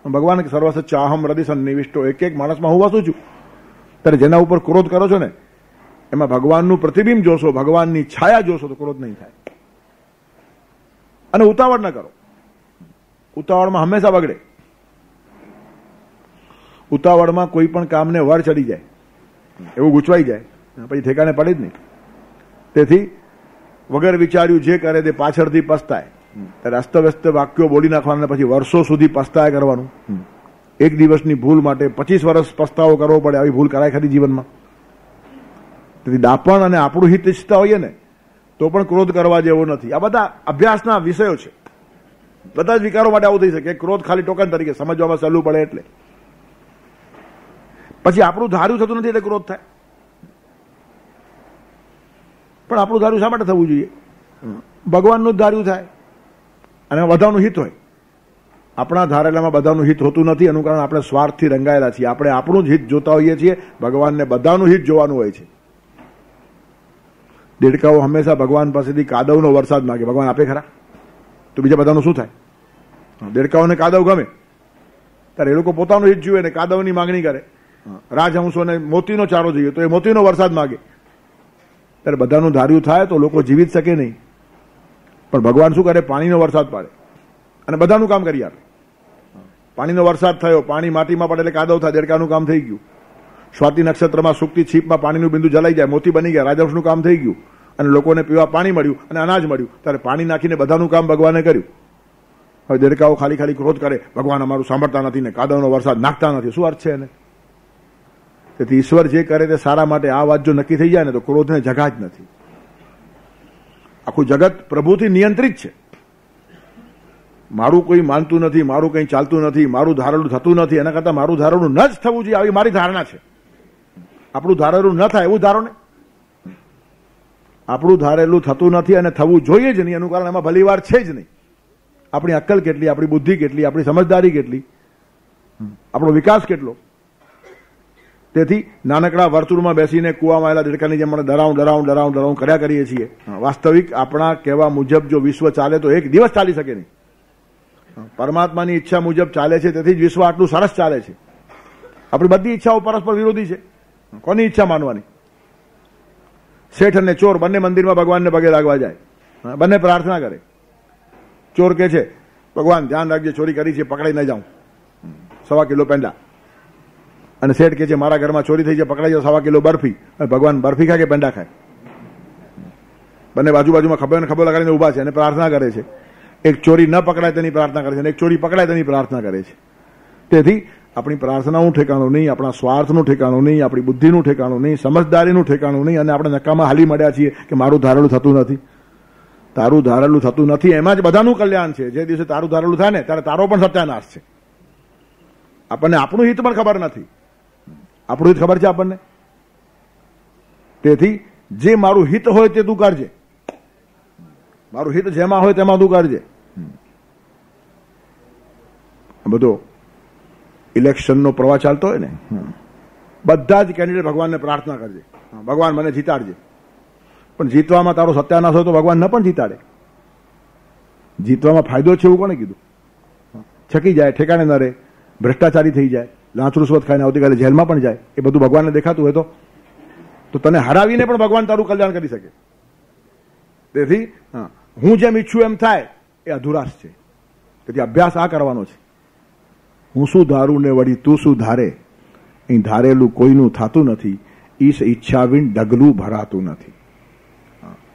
ભગવાન સર્વસચ્ચાહમ હૃદય સન્નિવિષ્ટો, એક એક માણસમાં હું વસું છું. ત્યારે જેના ઉપર ક્રોધ કરો છો ને એમાં ભગવાનનું પ્રતિબિંબ જોશો, ભગવાનની છાયા જોશો તો ક્રોધ નહીં થાય. અને ઉતાવળ ન કરો. ઉતાવળમાં હંમેશા બગડે. ઉતાવળમાં કોઈ પણ કામને વળ ચડી જાય, એવું ગૂંચવાઈ જાય, પછી ઠેકાણે પડે જ નહીં. તેથી વગર વિચાર્યું જે કરે તે પાછળથી પસ્તાય. ત્યારે અસ્તવ્યસ્ત વાક્યો બોલી નાખવાના, પછી વર્ષો સુધી પસ્તાય કરવાનું. એક દિવસની ભૂલ માટે 25 વર્ષ પસ્તાવો કરવો પડે, આવી ભૂલ કરાય ખરી જીવનમાં? તેથી દાપણ અને આપણું હિત ઈચ્છતા હોઈએ ને તો પણ ક્રોધ કરવા જેવો નથી. આ બધા અભ્યાસના વિષયો છે. બધા જ વિકારો માટે આવું થઈ શકે. ક્રોધ ખાલી ટોકન તરીકે સમજવામાં સહેલું પડે એટલે. પછી આપણું ધાર્યું થતું નથી એટલે ક્રોધ થાય. પણ આપણું ધાર્યું શા માટે થવું જોઈએ? ભગવાનનું જ ધાર્યું થાય અને બધાનું હિત હોય. આપણા ધારેલામાં બધાનું હિત હોતું નથી. એનું કારણ આપણે સ્વાર્થથી રંગાયેલા છીએ. આપણે આપણું જ હિત જોતા હોઈએ છીએ. ભગવાનને બધાનું હિત જોવાનું હોય છે. દેડકાઓ હંમેશા ભગવાન પાસેથી કાદવનો વરસાદ માગે. ભગવાન આપે ખરા? તો બીજા બધાનું શું થાય? દેડકાઓને કાદવ ગમે ત્યારે એ લોકો પોતાનું હિત જુએ ને કાદવની માંગણી કરે. રાજહંસોને મોતીનો ચારો જોઈએ તો એ મોતીનો વરસાદ માગે. ત્યારે બધાનું ધાર્યું થાય તો લોકો જીવી જ શકે નહીં. પણ ભગવાન શું કરે? પાણીનો વરસાદ પાડે અને બધાનું કામ કરી આપે. પાણીનો વરસાદ થયો, પાણી માટીમાં પડે એટલે કાદવ થાય, દેડકાનું કામ થઈ ગયું. સ્વાતિ નક્ષત્રમાં સુકતી છીપમાં પાણીનું બિંદુ જલાઈ જાય, મોતી બની ગયા, રાજહંસનું કામ થઈ ગયું અને લોકોને પીવા પાણી મળ્યું અને અનાજ મળ્યું. ત્યારે પાણી નાખીને બધાનું કામ ભગવાને કર્યું. હવે દેડકાઓ ખાલી ખાલી ક્રોધ કરે, ભગવાન અમારું સાંભળતા નથી ને કાદવનો વરસાદ નાખતા નથી. શું અર્થ છે એને? તેથી ઈશ્વર જે કરે તે સારા માટે. આ વાત જો નક્કી થઈ જાય ને તો ક્રોધને જગા જ નથી. આખું જગત પ્રભુથી નિયંત્રિત છે. મારું કોઈ માનતું નથી, મારું કંઈ ચાલતું નથી, મારું ધારેલું થતું નથી, એના કરતાં મારું ધારેલું ન જ થવું જોઈએ આવી મારી ધારણા છે. આપણું ધારેલું ન થાય એવું ધારો ને. આપણું ધારેલું થતું નથી અને થવું જોઈએ જ નહીં. એનું કારણ એમાં ભલી વાર છે જ નહીં. આપણી અક્કલ કેટલી, આપણી બુદ્ધિ કેટલી, આપણી સમજદારી કેટલી, આપણો વિકાસ કેટલો. તેથી નાનકડા વર્તુળમાં બેસીને કૂવામાં આવેલા દેડકાની જેમ ડરાઉં કર્યા કરીએ છીએ. વાસ્તવિક આપણા કહેવા મુજબ જો વિશ્વ ચાલે તો એક દિવસ ચાલી શકે નહીં. પરમાત્માની ઈચ્છા મુજબ ચાલે છે, તેથી જ વિશ્વ આટલું સરસ ચાલે છે. આપણી બધી ઈચ્છાઓ પરસ્પર વિરોધી છે. કોની ઈચ્છા માનવાની? શેઠ અને ચોર બંને મંદિરમાં ભગવાનને પગે લાગવા જાય, બંને પ્રાર્થના કરે. ચોર કે છે ભગવાન ધ્યાન રાખજે, ચોરી કરી છે, પકડાઈ ન જાઉં, 1.25 કિલો પેંડા. અને શેઠ કે છે મારા ઘરમાં ચોરી થઈ છે, પકડાઈ જાવ, 1.25 કિલો બરફી. ભગવાન બરફી ખાય કે પેંડા ખાય? બંને બાજુમાં ખભો લગાડીને ઉભા છે અને પ્રાર્થના કરે છે. એક ચોરી ન પકડાય તેની પ્રાર્થના કરે છે અને એક ચોરી પકડાય તેની પ્રાર્થના કરે છે. તેથી આપણી પ્રાર્થનાનું ઠેકાણું નહીં, આપણા સ્વાર્થનું ઠેકાણું નહીં, આપણી બુદ્ધિનું ઠેકાણું નહીં, સમજદારીનું ઠેકાણું નહીં. અને આપણે નકામાં હાલી મળ્યા છીએ કે મારું ધારેલું થતું નથી. તારું ધારેલું થતું નથી એમાં જ બધાનું કલ્યાણ છે. જે દિવસે તારું ધારેલું થાય ને ત્યારે તારો પણ સત્યાનાશ છે. આપણને આપણું હિત પણ ખબર નથી. આપણું હિત ખબર છે આપણને. તેથી જે મારું હિત હોય તે તું કરજે. મારું હિત જેમાં હોય તેમાં તું કરજે. બધો ઇલેક્શનનો પ્રવાહ ચાલતો હોય ને, બધા જ કેન્ડિડેટ ભગવાનને પ્રાર્થના કરજે, ભગવાન મને જીતાડજે. પણ જીતવામાં તારો સત્યાનાશ હોય તો ભગવાન ન પણ જીતાડે. જીતવામાં ફાયદો છે એવું કોને કીધું? છકી જાય, ઠેકાણે ન રહે, ભ્રષ્ટાચારી થઈ જાય, લાંચ રૂશ્વત ખાઈને આવતીકાલે જેલમાં પણ જાય. એ બધું ભગવાનને દેખાતું હોય તો તને હરાવીને પણ ભગવાન તારું કલ્યાણ કરી શકે. તેથી હું જેમ ઈચ્છું એમ થાય એ અધુરાશ છે. તેથી અભ્યાસ આ કરવાનો છે. હું શું ધારું ને વળી તું શું ધારે, અહીં ધારેલું કોઈનું થતું નથી, ઈશ ઈચ્છા વિન ડગલું ભરાતું નથી.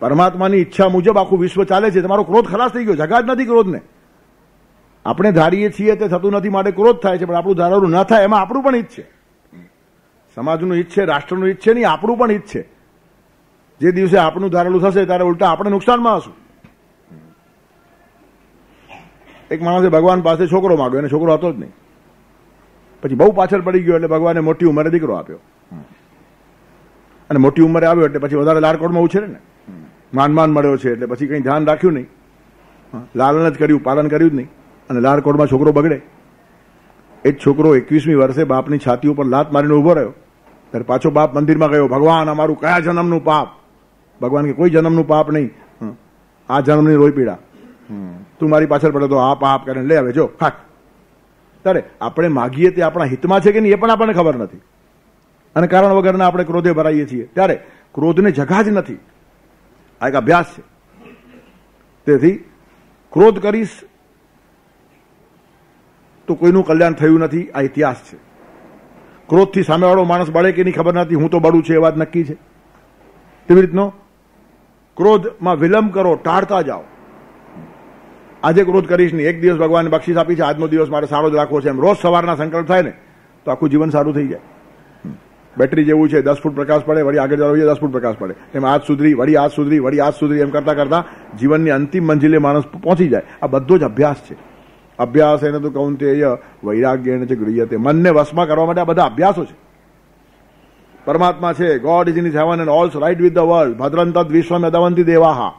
પરમાત્માની ઈચ્છા મુજબ આખું વિશ્વ ચાલે છે. તમારો ક્રોધ ખલાસ થઈ ગયો, જગા જ નથી ક્રોધને. આપણે ધારીએ છીએ તે થતું નથી માટે ક્રોધ થાય છે, પણ આપણું ધારેલું ન થાય એમાં આપણું પણ હિત છે. સમાજનું હિત છે, રાષ્ટ્રનું હિત છે, નહીં આપણું પણ હિત છે. જે દિવસે આપણું ધારેલું થશે ત્યારે ઉલટા આપણે નુકસાનમાં હશું. એક માણસે ભગવાન પાસે છોકરો માંગ્યો, એને છોકરો હતો જ નહીં. પછી બહુ પાછળ પડી ગયો એટલે ભગવાને મોટી ઉંમરે દીકરો આપ્યો. અને મોટી ઉંમરે આવ્યો એટલે પછી વધારે લાડકોડમાં ઉછેરે ને, માન મળ્યો છે એટલે પછી કંઈ ધ્યાન રાખ્યું નહીં, લાલન જ કર્યું, પાલન કર્યું જ નહીં, અને લાડકોડમાં છોકરો બગડે. એ જ છોકરો 21મી વર્ષે બાપની છાતી ઉપર લાત મારીને ઉભો રહ્યો. ત્યારે પાછો બાપ મંદિરમાં ગયો, ભગવાન અમારું કયા જન્મનું પાપ? ભગવાન કે કોઈ જન્મનું પાપ નહીં, આ જન્મની રોઈ પીડા. તું મારી પાછળ પડે તો આ પાપ કરીને લે આવે જો ખાક. ત્યારે આપણે માગીએ તે આપણા હિતમાં છે કે નહીં એ પણ આપણને ખબર નથી, અને કારણ વગરના આપણે ક્રોધે ભરાઈએ છીએ. ત્યારે ક્રોધને જગા જ નથી. આ એક અભ્યાસ છે. તેથી ક્રોધ કરીશ તો કોઈનું કલ્યાણ થયું નથી, આ ઇતિહાસ છે. ક્રોધથી સામેવાળો માણસ બળે કે નહીં ખબર નથી, હું તો બળું છે એ વાત નક્કી છે. તેવી રીતનો ક્રોધમાં વિલંબ કરો, ટાળતા જાઓ. આજે ક્રોધ કરીશ નહીં, એક દિવસ ભગવાને બક્ષિસ આપી છે, આજનો દિવસ મારે સારો જ રાખવો છે, એમ રોજ સવારના સંકલ્પ થાય ને તો આખું જીવન સારું થઈ જાય. બેટરી જેવું છે, 10 ફૂટ પ્રકાશ પડે, વળી આગળ જવા 10 ફૂટ પ્રકાશ પડે, એમ આજ સુધરી, વળી આજ સુધરી, વળી આજ સુધરી, એમ કરતા કરતા જીવનની અંતિમ મંજિલે માણસ પહોંચી જાય. આ બધો જ અભ્યાસ છે. અભ્યાસ એને તો કૌંતેય વૈરાગ્યેન ચ ગૃહ્યતે. મનને વશમાં કરવા માટે આ બધા અભ્યાસો છે. પરમાત્મા છે, God is in his heaven and also right with the world, ભદ્રં તદ વિશ્વમ યદવંતિ દેવાહા.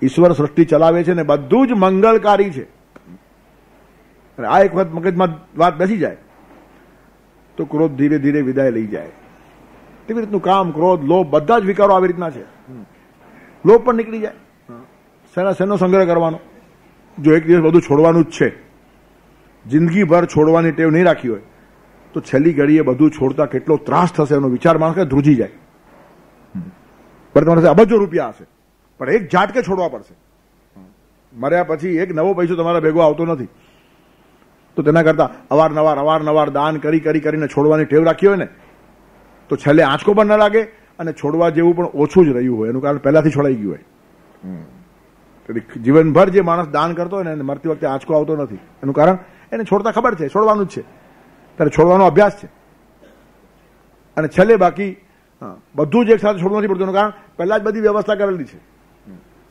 ઈશ્વર સૃષ્ટિ ચલાવે છે ને બધું જ મંગલકારી છે. આ એક વખત મગજમાં વાત બેસી જાય તો ક્રોધ ધીરે ધીરે વિદાય લઈ જાય. તેવી રીતનું કામ, ક્રોધ, લોભ બધા જ વિકારો આવી રીતના છે. લોભ પણ નીકળી જાય. શેનો સંગ્રહ કરવાનો? જો એક દિવસ બધું છોડવાનું જ છે, જિંદગીભર છોડવાની ટેવ નહીં રાખી હોય તો છેલ્લી ઘડીએ બધું છોડતા કેટલો ત્રાસ થશે એનો વિચાર માણસ ધ્રુજી જાય. પણ તમારે અબજો રૂપિયા હશે પણ એક ઝાટકે છોડવા પડશે. મર્યા પછી એક નવો પૈસો તમારા ભેગો આવતો નથી. તો તેના કરતા અવારનવાર દાન કરીને છોડવાની ટેવ રાખી હોય ને તો છેલ્લે આંચકો પણ ન લાગે અને છોડવા જેવું પણ ઓછું જ રહ્યું હોય. એનું કારણ પહેલાથી છોડાઈ ગયું હોય. જીવનભર જે માણસ દાન કરતો હોય ને એને મરતી વખતે આંચકો આવતો નથી. એનું કારણ એને છોડતા ખબર છે, છોડવાનું જ છે, ત્યારે છોડવાનો અભ્યાસ છે. અને છેલ્લે બાકી બધું જ એક સાથે છોડવું નથી પડતું. એનું કારણ પહેલા જ બધી વ્યવસ્થા કરેલી છે.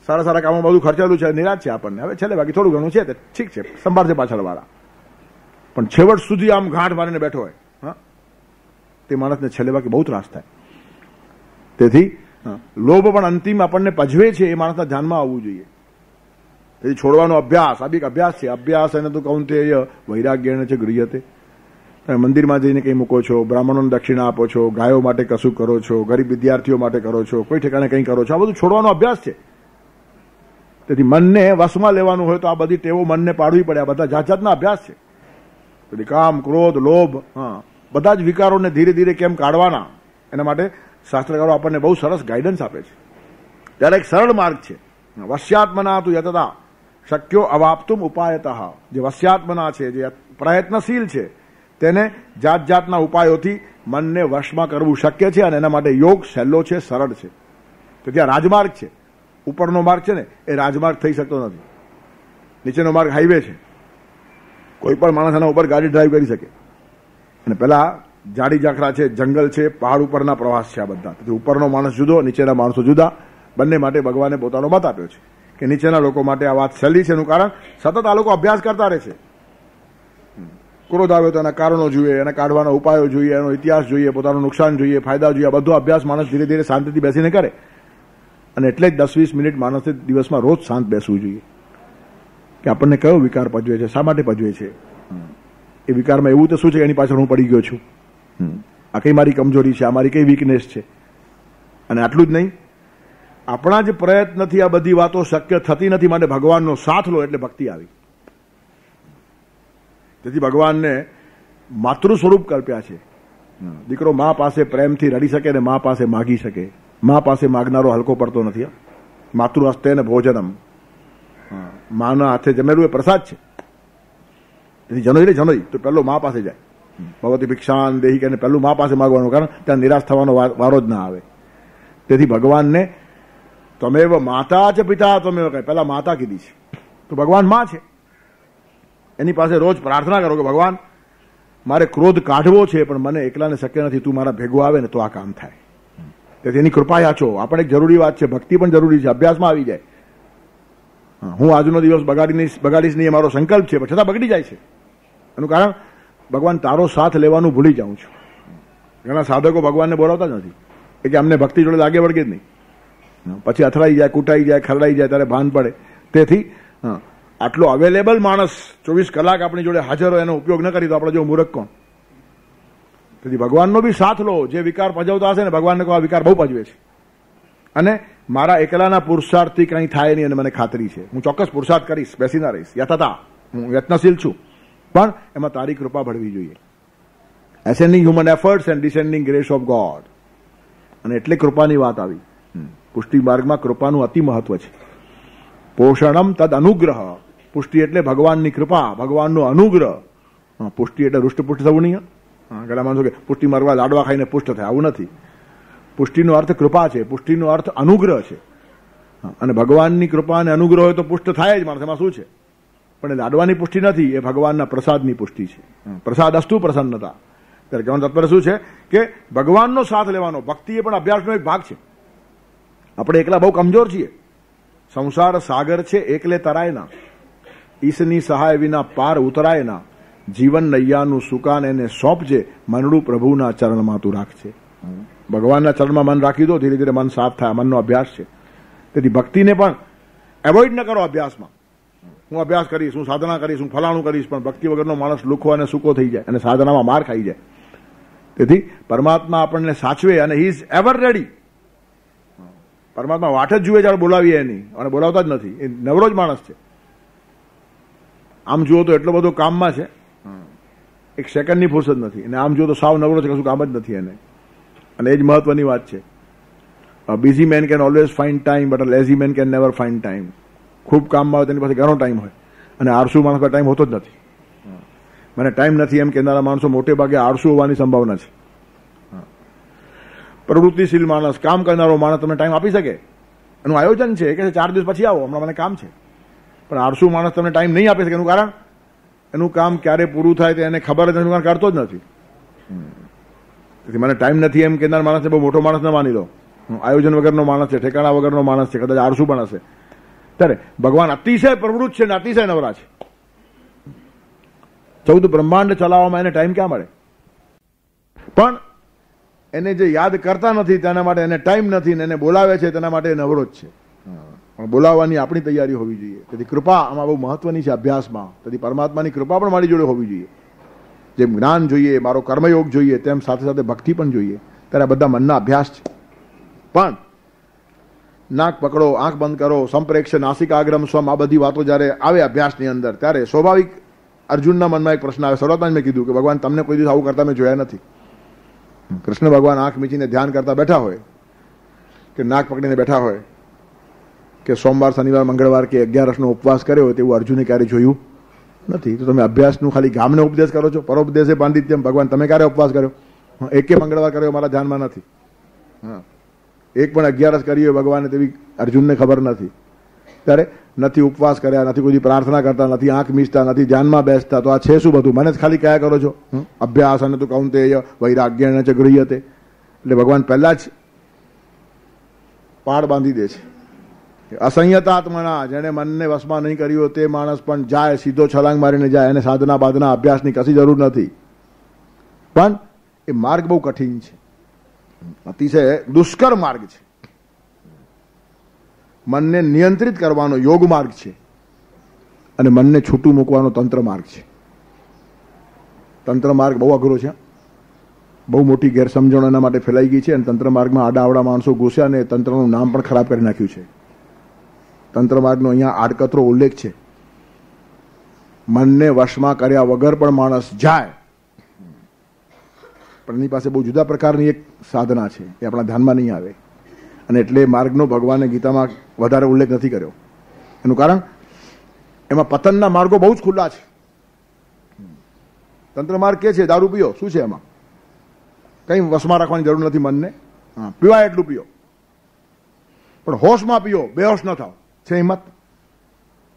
સારા કામો બધું ખર્ચેલું છે, નિરાશ છે આપણને. હવે છેલ્લે બાકી થોડું ઘણું છે તે ઠીક છે, સંભાળશે પાછળ વાળા. પણ છેવટ સુધી આમ ગાંઠ મારીને બેઠો હોય તે માણસને છેલ્લે બાકી બહુ ત્રાસ થાય. તેથી લોભ પણ અંતિમ આપણને પજવે છે એ માણસના ધ્યાનમાં આવવું જોઈએ. તેથી છોડવાનો અભ્યાસ, આ બી એક અભ્યાસ છે. અભ્યાસ એને તો કૌંતેય વૈરાગ્યેન ચ ગૃહ્યતે. તમે મંદિરમાં જઈને કંઈ મૂકો છો, બ્રાહ્મણોને દક્ષિણા આપો છો, ગાયો માટે કશું કરો છો, ગરીબ વિદ્યાર્થીઓ માટે કરો છો, કોઈ ઠેકાણે કંઈ કરો છો, આ બધું છોડવાનો અભ્યાસ છે. તેથી મનને વશમાં લેવાનું હોય તો આ બધી ટેવો મનને પાડવી પડે. આ બધા જાતના અભ્યાસ છે. તેથી કામ, ક્રોધ, લોભ, બધા જ વિકારોને ધીરે ધીરે કેમ કાઢવાના એના માટે શાસ્ત્રકારો આપણને બહુ સરસ ગાઈડન્સ આપે છે. ત્યારે એક સરળ માર્ગ છે. વશ્યાત્મના તુ યતતા શક્યો અવાપ્તુમ ઉપાયતઃ. જે વશ્યાત્મના છે, જે પ્રયત્નશીલ છે, તેને જાતના ઉપાયોથી મનને વશમાં કરવું શક્ય છે. અને એના માટે યોગ સહેલો છે, સરળ છે. તેથી આ રાજમાર્ગ છે. ઉપરનો માર્ગ છે ને એ રાજમાર્ગ થઈ શકતો નથી. નીચેનો માર્ગ હાઈવે છે. કોઈ પણ માણસ એના ઉપર ગાડી ડ્રાઈવ કરી શકે. અને પેલા જાડી ઝાંખરા છે, જંગલ છે, પહાડ ઉપરના પ્રવાસ છે. આ બધા તેથી ઉપરનો માણસ જુદો, નીચેના માણસો જુદા. બંને માટે ભગવાને પોતાનો મત આપ્યો છે કે નીચેના લોકો માટે આ વાત સહેલી છે. એનું કારણ સતત આ લોકો અભ્યાસ કરતા રહે છે. ક્રોધ આવ્યો તો એના કારણો જોઈએ, એના કાઢવાના ઉપાયો જોઈએ, એનો ઇતિહાસ જોઈએ, પોતાનું નુકસાન જોઈએ, ફાયદા જોઈએ. આ બધો અભ્યાસ માણસ ધીરે ધીરે શાંતિથી બેસીને કરે. અને એટલે જ 10-20 મિનિટ માણસે દિવસમાં રોજ શાંત બેસવું જોઈએ કે આપણને કયો વિકાર પજવે છે, શા માટે પજવે છે, એ વિકારમાં એવું તો શું છે એની પાછળ હું પડી ગયો છું, આ કઈ મારી કમજોરી છે, આ મારી કઈ વીકનેસ છે. અને આટલું જ નહીં, આપણા જ પ્રયત્નથી આ બધી વાતો શક્ય થતી નથી. માટે ભગવાનનો સાથ લો એટલે ભક્તિ આવી. તેથી ભગવાનને માતૃ સ્વરૂપ કલ્પ્યા છે. દીકરો મા પાસે પ્રેમથી રડી શકે ને મા પાસે માગી શકે. મા પાસે માગનારો હલકો પડતો નથી. માતૃ હસ્તે ને ભોજનમ, માના હાથે જમેલું એ પ્રસાદ છે. તેથી જનોઈ એટલે જનોઈ તો પહેલો મા પાસે જાય. ભગવતી ભિક્ષાન દેહી કે પહેલું મા પાસે માગવાનું, કારણ ત્યાં નિરાશ થવાનો વારો જ ના આવે. તેથી ભગવાનને તમેવ માતા છે પિતા તમેવ કહે, પહેલા માતા કીધી છે. તો ભગવાન માં છે. એની પાસે રોજ પ્રાર્થના કરો કે ભગવાન મારે ક્રોધ કાઢવો છે પણ મને એકલાને શક્ય નથી, તું મારા ભેગો આવે ને તો આ કામ થાય. તેથી એની કૃપા યાચો. આપણે એક જરૂરી વાત છે, ભક્તિ પણ જરૂરી છે, અભ્યાસમાં આવી જાય. હું આજનો દિવસ બગાડીશ નહીં એ મારો સંકલ્પ છે, પણ છતાં બગડી જાય છે. એનું કારણ ભગવાન તારો સાથ લેવાનું ભૂલી જાઉં છું. ઘણા સાધકો ભગવાનને બોલાવતા જ નથી કે અમને ભક્તિ જોડે લાગે વળગે જ નહીં. પછી અથડાઈ જાય, કૂટાઈ જાય, ખરડાઈ જાય ત્યારે ભાન પડે. તેથી આટલો અવેલેબલ માણસ 24 કલાક આપણી જોડે હાજર હોય એનો ઉપયોગ ન કરી તો આપણે જો મૂર્ખ કોણ. તેથી ભગવાનનો બી સાથ લો. જે વિકાર પજવતા હશે ને ભગવાનને કહો આ વિકાર બહુ પજવે છે અને મારા એકલાના પુરુષાર્થથી કંઈ થાય નહીં અને મને ખાતરી છે, હું ચોક્કસ પુરુષાર્થ કરીશ, બેસી ના રહીશ. યથાતા હું યત્નશીલ છું, પણ એમાં તારી કૃપા ભળવી જોઈએ. Ascending human efforts and descending grace of God. અને એટલે કૃપાની વાત આવી. પુષ્ટિ માર્ગમાં કૃપાનું અતિ મહત્વ છે. પોષણમ તદ અનુગ્રહ. પુષ્ટિ એટલે ભગવાનની કૃપા, ભગવાનનો અનુગ્રહ. પુષ્ટિ એટલે હૃષ્ટપુષ્ટ થવું નહીં. ઘણા માણસો કે પુષ્ટિ માર્ગમાં લાડવા ખાઈને પુષ્ટ થાય, આવું નથી. પુષ્ટિનો અર્થ કૃપા છે, પુષ્ટિનો અર્થ અનુગ્રહ છે. અને ભગવાનની કૃપા અને અનુગ્રહ હોય તો પુષ્ટ થાય જ માણસ, એમાં શું છે? પણ એ લાડવાની પુષ્ટિ નથી, એ ભગવાનના પ્રસાદની પુષ્ટિ છે. પ્રસાદ અસ્તુ પ્રસન્નતા. ત્યારે કહેવાનું તાત્પર્ય શું છે કે ભગવાનનો સાથ લેવાનો. ભક્તિ એ પણ અભ્યાસનો એક ભાગ છે. આપણે એકલા બહુ કમજોર છીએ. સંસાર સાગર છે, એકલે તરાય ના. ઈશની સહાય વિના પાર ઉતરાય ના. જીવન નૈયાનું સુકાન એને સોંપજે, મનડું પ્રભુના ચરણમાં તું રાખજે. ભગવાનના ચરણમાં મન રાખી દો, ધીરે ધીરે મન સાફ થાય. મનનો અભ્યાસ છે. તેથી ભક્તિને પણ એવોઇડ ન કરો અભ્યાસમાં. હું અભ્યાસ કરીશ, હું સાધના કરીશ, હું ફલાણું કરીશ, પણ ભક્તિ વગરનો માણસ લુખો અને સૂકો થઈ જાય અને સાધનામાં માર ખાઈ જાય. તેથી પરમાત્મા આપણને સાચવે અને હી ઇઝ એવર રેડી. પરમાત્મા વાટ જ જુએ જ્યારે બોલાવીએ એની, અને બોલાવતા જ નથી. એ નવરો જ માણસ છે. આમ જુઓ તો એટલો બધો કામમાં છે, એક સેકન્ડની ફુરસદ નથી. અને આમ જુઓ તો સાવ નવરો છે, કશું કામ જ નથી એને. અને એ જ મહત્વની વાત છે. Busy main can always find time, but a lazy main can never find time. ખૂબ કામમાં હોય તેની પાસે ઘણો ટાઈમ હોય, અને આળસુ માણસ પર ટાઈમ હોતો જ નથી. મને ટાઈમ નથી એમ કહેનારા માણસો મોટે ભાગે આળસુ હોવાની સંભાવના છે. પ્રવૃત્તિશીલ માણસ, કામ કરનારો માણસ તમને ટાઈમ આપી શકે. એનું આયોજન છે કે 4 દિવસ પછી આવો, હમણાં મને કામ છે. પણ આળસુ માણસ તમને ટાઈમ નહીં આપી શકે. એનું કારણ, એનું કામ ક્યારે પૂરું થાય તે એને ખબર જ નથી, કરતો જ નથી. તેથી મને ટાઈમ નથી એમ કહેનાર માણસને બહુ મોટો માણસ ન માની લો. આયોજન વગરનો માણસ છે, ઠેકાણા વગરનો માણસ છે, કદાચ આળસુ પણ હશે. ત્યારે ભગવાન અતિશય પ્રવૃત્ત છે ને અતિશય નવરા છે. 14 બ્રહ્માંડ ચલાવવામાં એને ટાઈમ ક્યાં મળે? પણ એને જે યાદ કરતા નથી તેના માટે એને ટાઈમ નથી, ને એને બોલાવે છે તેના માટે નવરો જ છે. પણ બોલાવવાની આપણી તૈયારી હોવી જોઈએ. તેથી કૃપા આમાં બહુ મહત્વની છે અભ્યાસમાં. તેથી પરમાત્માની કૃપા પણ મારી જોડે હોવી જોઈએ. જેમ જ્ઞાન જોઈએ, મારો કર્મયોગ જોઈએ, તેમ સાથે સાથે ભક્તિ પણ જોઈએ. ત્યારે આ બધા મનના અભ્યાસ છે. પણ નાક પકડો, આંખ બંધ કરો, સંપ્રેક્ષ, નાસિકાગ્રમ, સ્વમ, આ બધી વાતો જ્યારે આવે અભ્યાસની અંદર, ત્યારે સ્વાભાવિક અર્જુનના મનમાં એક પ્રશ્ન આવે. શરૂઆતમાં જ મેં કીધું કે ભગવાન તમને કોઈ દિવસ આવું કરતા મેં જોયા નથી. કૃષ્ણ ભગવાન આંખ મીચીને ધ્યાન કરતા બેઠા હોય, કે નાક પકડીને બેઠા હોય, કે સોમવાર, શનિવાર, મંગળવાર કે 11નો ઉપવાસ કર્યો હોય, તેવું અર્જુને ક્યારે જોયું નથી. તો તમે અભ્યાસનું ખાલી ગામને ઉપદેશ કરો છો. પરોપદેશે પાંડિત્યમ. ભગવાન તમે ક્યારે ઉપવાસ કર્યો? એકે મંગળવાર કર્યો મારા ધ્યાનમાં નથી. હા, એક પણ 11 કરી હોય ભગવાને, તેવી અર્જુનને ખબર નથી. ત્યારે નથી ઉપવાસ કર્યા, નથી કોઈ પ્રાર્થના કરતા, નથી આંખ મીચતા, નથી ધ્યાનમાં બેસતા. તો આ છે શું બધું? મને જ ખાલી કયા કરો છો? અભ્યાસ અને તું કૌંતેય વૈરાગ્ય ચ ગૃહ્યતે. એટલે ભગવાન પહેલા જ પાડ બાંધી દે છે. અસંયતાત્મના, જેને મનને વશમાં નહીં કર્યું તે માણસ પણ જાય, સીધો છલાંગ મારીને જાય. એને સાધના બાધના અભ્યાસની કશી જરૂર નથી. પણ એ માર્ગ બહુ કઠિન છે, અતિશય દુષ્કર માર્ગ છે. મનને નિયંત્રિત કરવાનો યોગ માર્ગ છે, અને મનને છૂટું મૂકવાનો તંત્ર માર્ગ છે. તંત્ર માર્ગ બહુ અઘરો છે. બહુ મોટી ગેરસમજણ એના માટે ફેલાઈ ગઈ છે, અને તંત્ર માર્ગમાં આડાવડા માણસો ઘૂસ્યા અને તંત્રનું નામ પણ ખરાબ કરી નાખ્યું છે. તંત્ર માર્ગનો અહીંયા આડકતરો ઉલ્લેખ છે. મનને વશમાં કર્યા વગર પણ માણસ જાય, પણ એની પાસે બહુ જુદા પ્રકારની એક સાધના છે, એ આપણા ધ્યાનમાં નહીં આવે. અને એટલે માર્ગનો ભગવાને ગીતામાં વધારે ઉલ્લેખ નથી કર્યો. એનું કારણ, એમાં પતનના માર્ગો બહુ જ ખુલ્લા છે. તંત્ર માર્ગ કે છે દારૂ પીઓ, શું છે એમાં? કંઈ વશમાં રાખવાની જરૂર નથી મનને. હા, પીવાય એટલું પીઓ, પણ હોશમાં પીઓ, બેહોશ ન થાવ. છે હિંમત?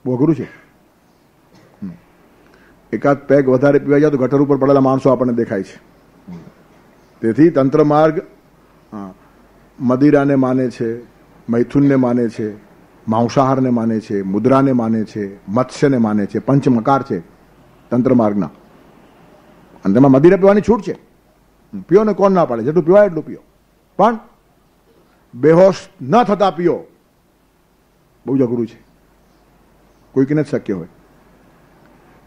બહુ અઘરું છે. એકાદ પેગ વધારે પીવાઈ જાય તો ગટર ઉપર પડેલા માણસો આપણને દેખાય છે. તેથી તંત્ર માર્ગ મદિરાને માને છે, મૈથુનને માને છે, માંસાહારને માને છે, મુદ્રાને માને છે, મત્સ્યને માને છે. પંચમકાર છે તંત્ર માર્ગના. અને તેમાં મદિરા પીવાની છૂટ છે. પીઓ ને કોણ ના પાડે? જેટલું પીવાય એટલું પીઓ, પણ બેહોશ ન થતા પીઓ. બહુ જ અઘરું છે, કોઈકને જ શક્ય હોય.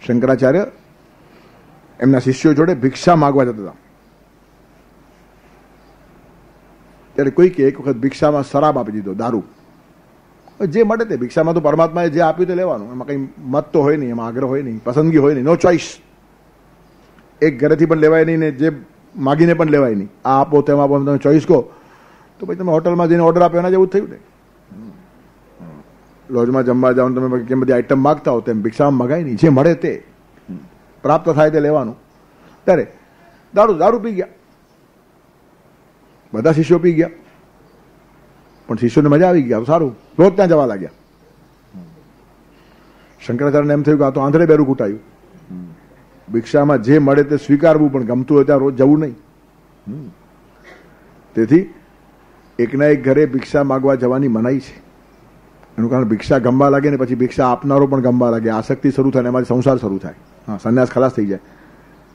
શંકરાચાર્ય એમના શિષ્યો જોડે ભિક્ષા માગવા જતા હતા. ત્યારે કોઈકે એક વખત ભિક્ષામાં શરાબ આપી દીધો, દારૂ. જે મળે તે ભિક્ષામાં તો પરમાત્માએ જે આપ્યું તે લેવાનું. એમાં કંઈ મત તો હોય નહીં, એમાં આગ્રહ હોય નહીં, પસંદગી હોય નહીં, નો ચોઇસ. એક ઘરેથી પણ લેવાય નહીં ને જે માગીને પણ લેવાય નહીં. આ આપો તેમાં આપો, તમે ચોઇસ કહો તો પછી તમે હોટલમાં જઈને ઓર્ડર આપ્યો એના જેવું જ થયું ને. લોજમાં જમવા જાઓ તમે કેમ બધી આઈટમ માગતા હો, તેમ ભિક્ષામાં મગાય નહીં. જે મળે તે પ્રાપ્ત થાય તે લેવાનું. ત્યારે દારૂ પી ગયા, બધા શિષ્યો પી ગયા. પણ શિષ્યોને મજા આવી ગયા, સારું, રોજ ત્યાં જવા લાગ્યા. શંકરાચાર્યને એમ થયું કે આ તો આંધળે બેરું કૂટાયું. ભિક્ષામાં જે મળે તે સ્વીકારવું, પણ ગમતું હોય ત્યાં રોજ જવું નહીં. તેથી એકના એક ઘરે ભિક્ષા માગવા જવાની મનાઈ છે. એનું કારણ ભિક્ષા ગમવા લાગે ને પછી ભિક્ષા આપનારો પણ ગમવા લાગે, આસક્તિ શરૂ થાય ને એમાંથી સંસાર શરૂ થાય. હા, સંન્યાસ ખલાસ થઈ જાય.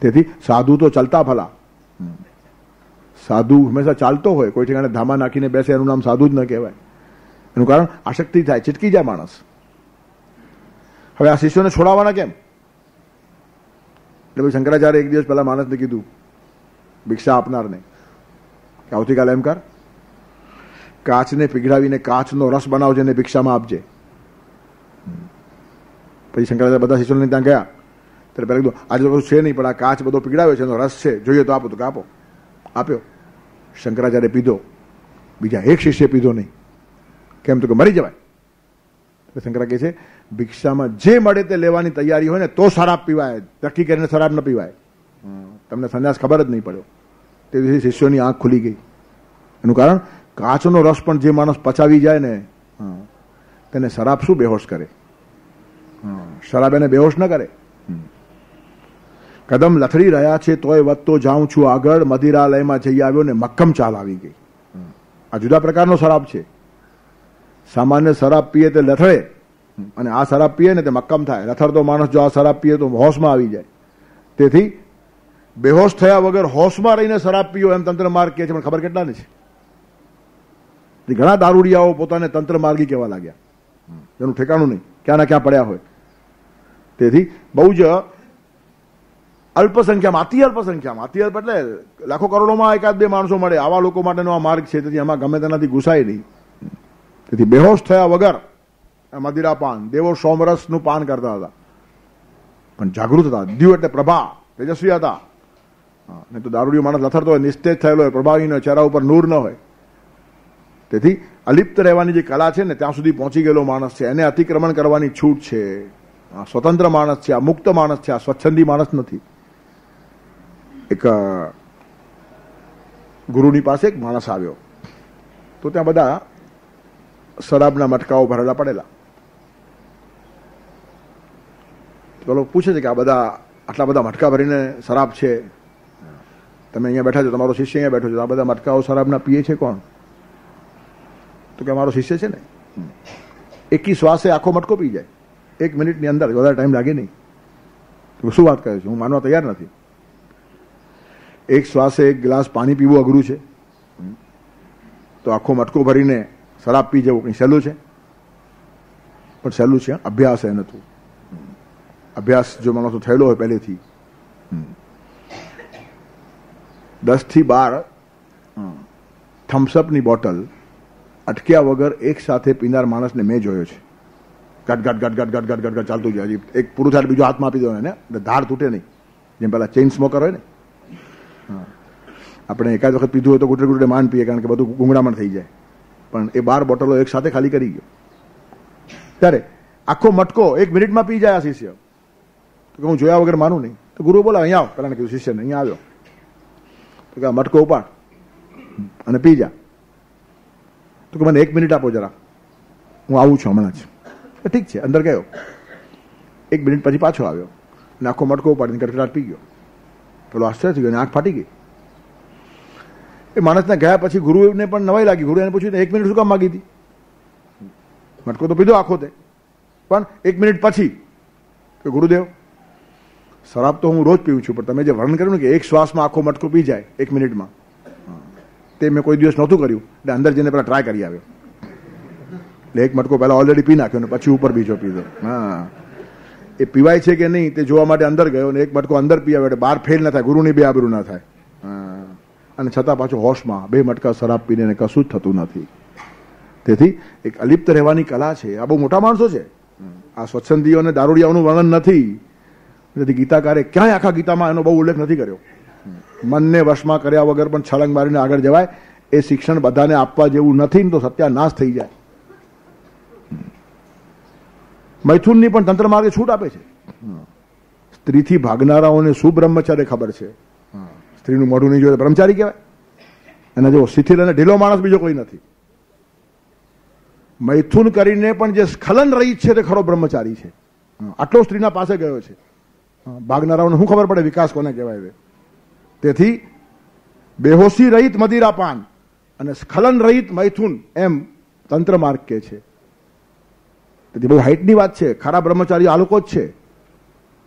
તેથી સાધુ તો ચાલતા ભલા. સાધુ હંમેશા ચાલતો હોય, કોઈ ઠેકાણે ધામા નાખીને બેસે એનું નામ સાધુ જ ન કહેવાય. એનું કારણ આસક્તિ થાય, ચીટકી જાય માણસ. હવે આ શિષ્યોને છોડાવવાના કેમ? એટલે ભાઈ શંકરાચાર્ય એક દિવસ પહેલા માણસને કીધું, ભિક્ષા આપનારને, કે આવતીકાલે એમ કર, કાચને પીગળાવીને કાચનો રસ બનાવજે ને ભિક્ષામાં આપજે. પછી શંકરાચાર્ય બધા શિષ્યોને ત્યાં ગયા ત્યારે પહેલા કીધું, આજે તો કશું છે નહીં, પણ આ કાચ બધો પીગળાવ્યો છે, એનો રસ છે, જોઈએ તો આપો. તો કે આપો. આપ્યો. શંકરાચાર્ય પીધો, બીજા એક શિષ્ય પીધો નહીં. કેમ? તો કે મરી જવાય. શંકરા કહે છે ભિક્ષામાં જે મળે તે લેવાની તૈયારી હોય ને તો શરાબ પીવાય, નક્કી કરીને શરાબ ન પીવાય. તમને સંન્યાસ ખબર જ નહીં પડ્યો. તેથી શિષ્યોની આંખ ખુલી ગઈ. એનું કારણ કાચનો રસ પણ જે માણસ પચાવી જાય ને તેને શરાબ શું બેહોશ કરે? શરાબ એને બેહોશ ન કરે. કદમ લથડી રહ્યા છે તોય વધતો જાઉં છું આગળ, મદિરાલયમાં જઈ આવ્યો ને મક્કમ ચાલ આવી ગઈ. આ જુદા પ્રકારનો શરાબ છે. સામાન્ય શરાબ પીએ તે લથડે, અને આ શરાબ પીએ ને તે મક્કમ થાય. લથડતો માણસ જો આ શરાબ પીએ તો હોશમાં આવી જાય. તેથી બેહોશ થયા વગર હોશમાં રહીને શરાબ પીઓ એમ તંત્ર માર્ગ કહે છે, પણ ખબર કેટલાને છે? ઘણા દારૂડિયાઓ પોતાને તંત્ર માર્ગી કહેવા લાગ્યા, એનું ઠેકાણું નહીં, ક્યાં ના ક્યાં પડ્યા હોય. તેથી બહુ જ અલ્પસંખ્યામાં, અતિ અલ્પસંખ્યામાં, અતિ અલ્પ એટલે લાખો કરોડોમાં એકાદ બે માણસો મળે, આવા લોકો માટેનો આ માર્ગ છે. તેથી એમાં ગમે તેનાથી ઘૂસાય નહીં. તેથી બેહોશ થયા વગર મદિરા પાન, દેવો સોમરસનું પાન કરતા હતા, પણ જાગૃત હતા. દ્યુ એટલે પ્રભા, તેજસ્વી હતા. નહીં તો દારૂડિયો માણસ લથડતો હોય, નિસ્તેજ થયેલો હોય, પ્રભાવી હોય, ચહેરા ઉપર નૂર ન હોય. તેથી અલિપ્ત રહેવાની જે કલા છે ને ત્યાં સુધી પહોંચી ગયેલો માણસ છે, એને અતિક્રમણ કરવાની છૂટ છે. આ સ્વતંત્ર માણસ છે, આ મુક્ત માણસ છે, આ સ્વચ્છંદી માણસ નથી. એક ગુરુની પાસે એક માણસ આવ્યો, તો ત્યાં બધા શરાબના મટકાઓ ભરેલા પડેલા. તો પૂછે છે કે આ બધા આટલા બધા મટકા ભરીને શરાબ છે, તમે અહીંયા બેઠા છો, તમારો શિષ્ય અહીંયા બેઠો છો, આ બધા મટકાઓ શરાબના પીએ છે કોણ? તો કે અમારો શિષ્ય છે ને, એકી શ્વાસે આખો મટકો પી જાય, 1 મિનિટની અંદર, વધારે ટાઈમ લાગે નહીં. તો શું વાત કરે છે? હું માનવા તૈયાર નથી. એક શ્વાસે 1 ગ્લાસ પાણી પીવું અઘરું છે, તો આખો મટકો ભરીને શરાબ પી જવું કંઈ સહેલું છે? પણ સહેલું છે અભ્યાસ. એ નતું અભ્યાસ જો માણસો થયેલો હોય પહેલેથી. 10 થી 12 થમ્સઅપની બોટલ અટક્યા વગર એક સાથે પીનાર માણસને મેં જોયો છે. ગટ ગટ ગટ ગટ ગટ ગટ ગટ ગટ ચાલતું જાય. એક પૂરું થાય બીજો હાથમાં આપી દો એને, એટલે ધાર તૂટે નહીં. જેમ પેલા ચેઇન સ્મોકર હોય ને, આપણે એકાદ વખત પીધું હોય તો ગુટરે ગુટરે માંડ પીએ, કારણ કે બધું ગુંગળામણ થઈ જાય. પણ એ 12 બોટલો એક સાથે ખાલી કરી ગયો. ત્યારે આખો મટકો 1 મિનિટમાં પી જાય આ શિષ્ય. તો હું જોયા વગર માનું નહીં. તો ગુરુ બોલા અહીંયા આવો, પેલા કીધું શિષ્યને, અહીંયા આવ્યો. તો કે મટકો ઉપાડ અને પી જા. તો કે મને 1 મિનિટ આપો જરા, હું આવું છું હમણાં જ. ઠીક છે, અંદર ગયો. 1 મિનિટ પછી પાછો આવ્યો અને આખો મટકો ઉપાડીને કટકડાટ પી ગયો. પેલો આશ્ચર્ય થઈ ગયો અને આંખ ફાટી ગઈ. એ માણસને ગયા પછી ગુરુને પણ નવાઈ લાગી. ગુરુ એને પૂછ્યું 1 મિનિટ શું કામ માગી હતી? મટકો તો પીધો આખો તે, પણ 1 મિનિટ પછી કે ગુરુદેવ શરાબ તો હું રોજ પીવું છું, પણ તમે જે વર્ણન કર્યું ને કે એક શ્વાસમાં આખો મટકો પી જાય 1 મિનિટમાં, તે મેં કોઈ દિવસ નહોતું કર્યું. એટલે અંદર જઈને પેલા ટ્રાય કરી આવ્યો. એટલે 1 મટકો પહેલા ઓલરેડી પી નાખ્યો ને પછી ઉપર બીજો પીધો. હા, એ પીવાય છે કે નહીં તે જોવા માટે અંદર ગયો ને 1 મટકો અંદર પી આવ્યો. એટલે બહાર ફેલ ના થાય, ગુરુની બે આબરૂ ના થાય. અને છતાં પાછો હોશમાં 2 મટકા શરાબ પીને કશું જ થતું નથી. તેથી એક અલિપ્ત રહેવાની કલા છે. આ બહુ મોટા માણસો છે. આ સ્વચ્છંદીઓ અને દારૂડિયાઓનું વર્ણન નથી. તેથી ગીતાકારે ક્યાંય આખા ગીતામાં એનો બહુ ઉલ્લેખ નથી કર્યો. મનને વશમાં કર્યા વગર પણ છળંગ મારીને આગળ જવાય એ શિક્ષણ બધાને આપવા જેવું નથી ને તો સત્યાનાશ થઈ જાય. મૈથુનની પણ તંત્ર માર્ગે છૂટ આપે છે. સ્ત્રીથી ભાગનારાઓને શું બ્રહ્મચાર્ય ખબર છે? સ્ત્રીનું મોઢું નહીં જોઈએ બ્રહ્મચારી કહેવાય. એના જેવો શિથિલ અને ઢીલો માણસ બીજો કોઈ નથી. મૈથુન કરીને પણ જે સ્ખલન રહિત છે તે ખરો બ્રહ્મચારી છે. આટલો સ્ત્રીના પાસે ગયો છે. ભાગનારાઓને શું ખબર પડે વિકાસ કોને કહેવાય છે? તેથી બેહોશી રહિત મદિરાપાન અને સ્ખલન રહિત મૈથુન એમ તંત્ર માર્ગ કે છે. તેથી બહુ હાઈટની વાત છે. ખરા બ્રહ્મચારી આ લોકો જ છે.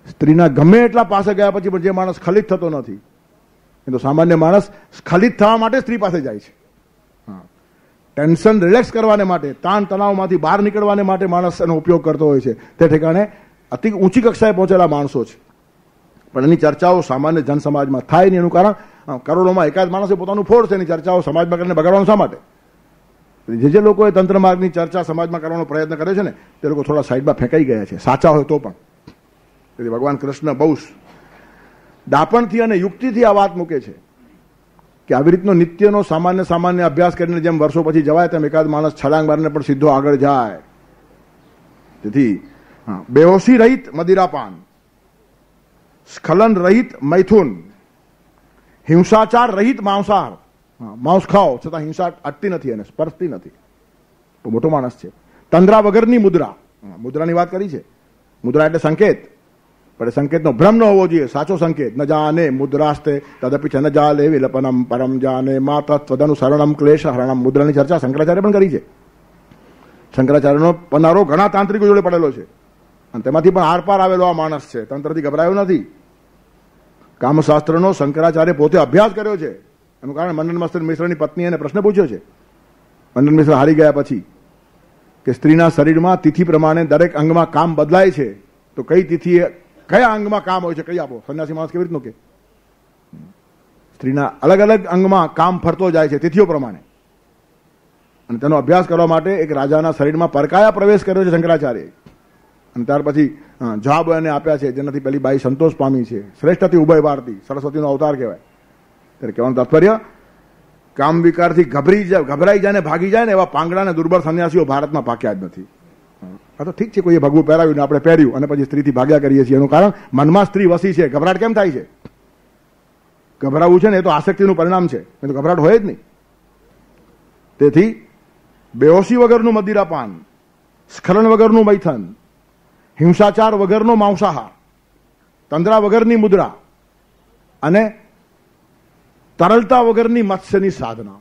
સ્ત્રીના ગમે એટલા પાસે ગયા પછી પણ જે માણસ સ્ખલિત થતો નથી, એ તો સામાન્ય માણસ સ્ખલિત થવા માટે સ્ત્રી પાસે જાય છે. ટેન્શન રિલેક્સ કરવાને માટે, તાણ તણાવમાંથી બહાર નીકળવાને માટે માણસ એનો ઉપયોગ કરતો હોય છે. તે ઠેકાણે અતિ ઊંચી કક્ષાએ પહોંચેલા માણસો છે. પણ એની ચર્ચાઓ સામાન્ય જનસમાજમાં થાય નહીં. એનું કારણ કરોડોમાં એકાદ માણસે પોતાનું ફોડ છે. એની ચર્ચાઓ સમાજમાં કરીને બગાડવાનું શા માટે? જે લોકોએ તંત્ર માર્ગની ચર્ચા સમાજમાં કરવાનો પ્રયત્ન કરે છે ને, તે લોકો થોડા સાઈડમાં ફેંકાઈ ગયા છે, સાચા હોય તો પણ. તેથી ભગવાન કૃષ્ણ બહુ દાપણથી અને યુક્તિથી આ વાત મૂકે છે કે આવી રીતનો નિત્યનો સામાન્ય અભ્યાસ કરીને જેમ વર્ષો પછી જવાય તેમ એકાદ માણસ છલાંગ મારીને પણ સીધો આગળ જાય. તેથી બેહોશી રહિત મદિરાપાન, સ્ખલન રહિત મૈથુન, હિંસાચાર રહિત માંસાહાર. માંસ ખાઓ છતાં હિંસા અટતી નથી, એને સ્પર્શતી નથી. તો મોટો માણસ છે. તંદ્રા વગરની મુદ્રા. મુદ્રાની વાત કરી છે. મુદ્રા એટલે સંકેત, પણ સંકેતનો ભ્રમ ન હોવો જોઈએ. સાચો સંકેત. ન જાને મુદ્રાસ્તે તદપિ ન જાલે વિલપનમ પરમ જાને મા તત્વદનુસરણમ ક્લેશ હરણમ. મુદ્રાની ચર્ચા શંકરાચાર્ય પણ કરી છે. શંકરાચાર્યનો પનારો ઘણા તાંત્રિકો જોડે પડેલો છે અને તેમાંથી પણ આરપાર આવેલો આ માણસ છે. તંત્રથી ગભરાયો નથી. કામશાસ્ત્રનો શંકરાચાર્ય પોતે અભ્યાસ કર્યો છે. એનું કારણ મંડન મિશ્રની પત્નીએ એને પ્રશ્ન પૂછ્યો છે મંડન મિશ્ર હારી ગયા પછી કે સ્ત્રીના શરીરમાં તિથિ પ્રમાણે દરેક અંગમાં કામ બદલાય છે, તો કઈ તિથિએ કયા અંગમાં કામ હોય છે કઈ આપો. સંન્યાસી માણસ કેવી રીતનું કે સ્ત્રીના અલગ અલગ અંગમાં કામ ફરતો જાય છે તિથિઓ પ્રમાણે. અને તેનો અભ્યાસ કરવા માટે એક રાજાના શરીરમાં પરકાયા પ્રવેશ કર્યો છે શંકરાચાર્ય. અને ત્યાર પછી જવાબ એને આપ્યા છે, જેનાથી પેલી બાઈ સંતોષ પામી છે. શ્રેષ્ઠ હતી ઉભય ભારતી, સરસ્વતીનો અવતાર કહેવાય. ત્યારે કહેવાનું તાત્પર્ય, કામ વિકારથી ગભરાઈ જાય ને ભાગી જાય ને એવા પાંગડા ને દુર્બળ સંન્યાસીઓ ભારતમાં પાક્યા જ નથી. આ તો ઠીક છે, કોઈએ ભગવું પહેરાવ્યું ને આપણે પહેર્યું અને પછી સ્ત્રીથી ભાગ્યા કરીએ છીએ. એનું કારણ મનમાં સ્ત્રી વસી છે. ગભરાટ કેમ થાય છે? ગભરાવું છે ને એ તો આસક્તિનું પરિણામ છે, એ તો ગભરાટ હોય જ નહીં. તેથી બેહોશી વગરનું મદિરાપાન, સ્ખલન વગરનું મૈથન, હિંસાચાર વગરનો માંસાહાર, તંદ્રા વગરની મુદ્રા અને તરલતા વગરની મત્સ્યની સાધના.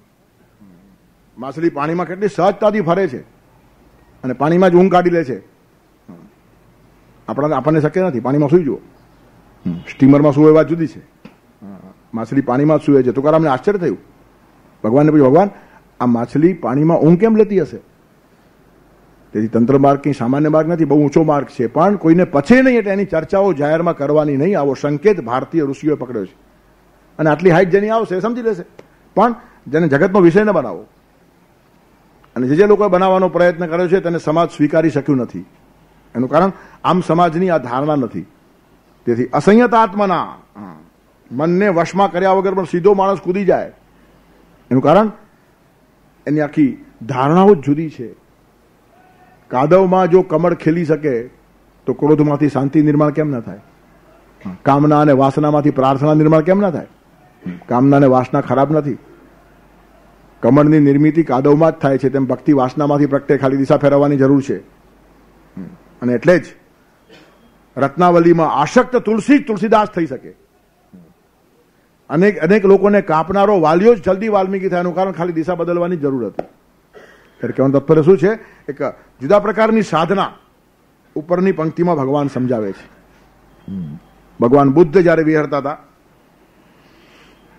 માછલી પાણીમાં કેટલી સહજતાથી ફરે છે અને પાણીમાં જ ઊંઘ કાઢી લે છે. આપણને શક્ય નથી. પાણીમાં સુઈ જુઓ. સ્ટીમરમાં સુવે વાત જુદી છે, માછલી પાણીમાં જ સુવે છે. તુકારામને આશ્ચર્ય થયું. ભગવાનને પૂછ્યું, ભગવાન આ માછલી પાણીમાં ઊંઘ કેમ લેતી હશે? તેથી તંત્ર માર્ગ કઈ સામાન્ય માર્ગ નથી, બહુ ઊંચો માર્ગ છે. પણ કોઈને પચે નહીં એટલે એની ચર્ચાઓ જાહેરમાં કરવાની નહીં. આવો સંકેત ભારતીય ઋષિઓએ પકડ્યો છે. અને આટલી હાઈટ જેની આવશે એ સમજી લેશે, પણ જેને જગતનો વિષય ન બનાવો. અને જે લોકોએ બનાવવાનો પ્રયત્ન કર્યો છે તેને સમાજ સ્વીકારી શક્યું નથી. એનું કારણ આમ સમાજની આ ધારણા નથી. તેથી અસંયત આત્માના, મનને વશમાં કર્યા વગર પણ સીધો માણસ કૂદી જાય. એનું કારણ એની આખી ધારણાઓ જ જુદી છે. કાદવમાં જો કમળ ખીલી શકે તો ક્રોધમાંથી શાંતિ નિર્માણ કેમ ન થાય? કામના અને વાસનામાંથી પ્રાર્થના નિર્માણ કેમ ન થાય? કામના અને વાસના ખરાબ નથી. કમળની નિર્મિતિ કાદવમાં જ થાય છે, તેમ ભક્તિ વાસનામાંથી પ્રગટે. ખાલી દિશા ફેરવવાની જરૂર છે. અને એટલે જ રત્નાવલીમાં આસક્ત તુલસીદાસ થઈ શકે. અનેક લોકોને કાપનારો વાલીઓ જ જલ્દી વાલ્મીકી થાય. એનું કારણ ખાલી દિશા બદલવાની જરૂર હતી. ત્યારે કહેવાનું તાત્પર્ય શું છે? એક જુદા પ્રકારની સાધના ઉપરની પંક્તિમાં ભગવાન સમજાવે છે. ભગવાન બુદ્ધ જયારે વિહરતા હતા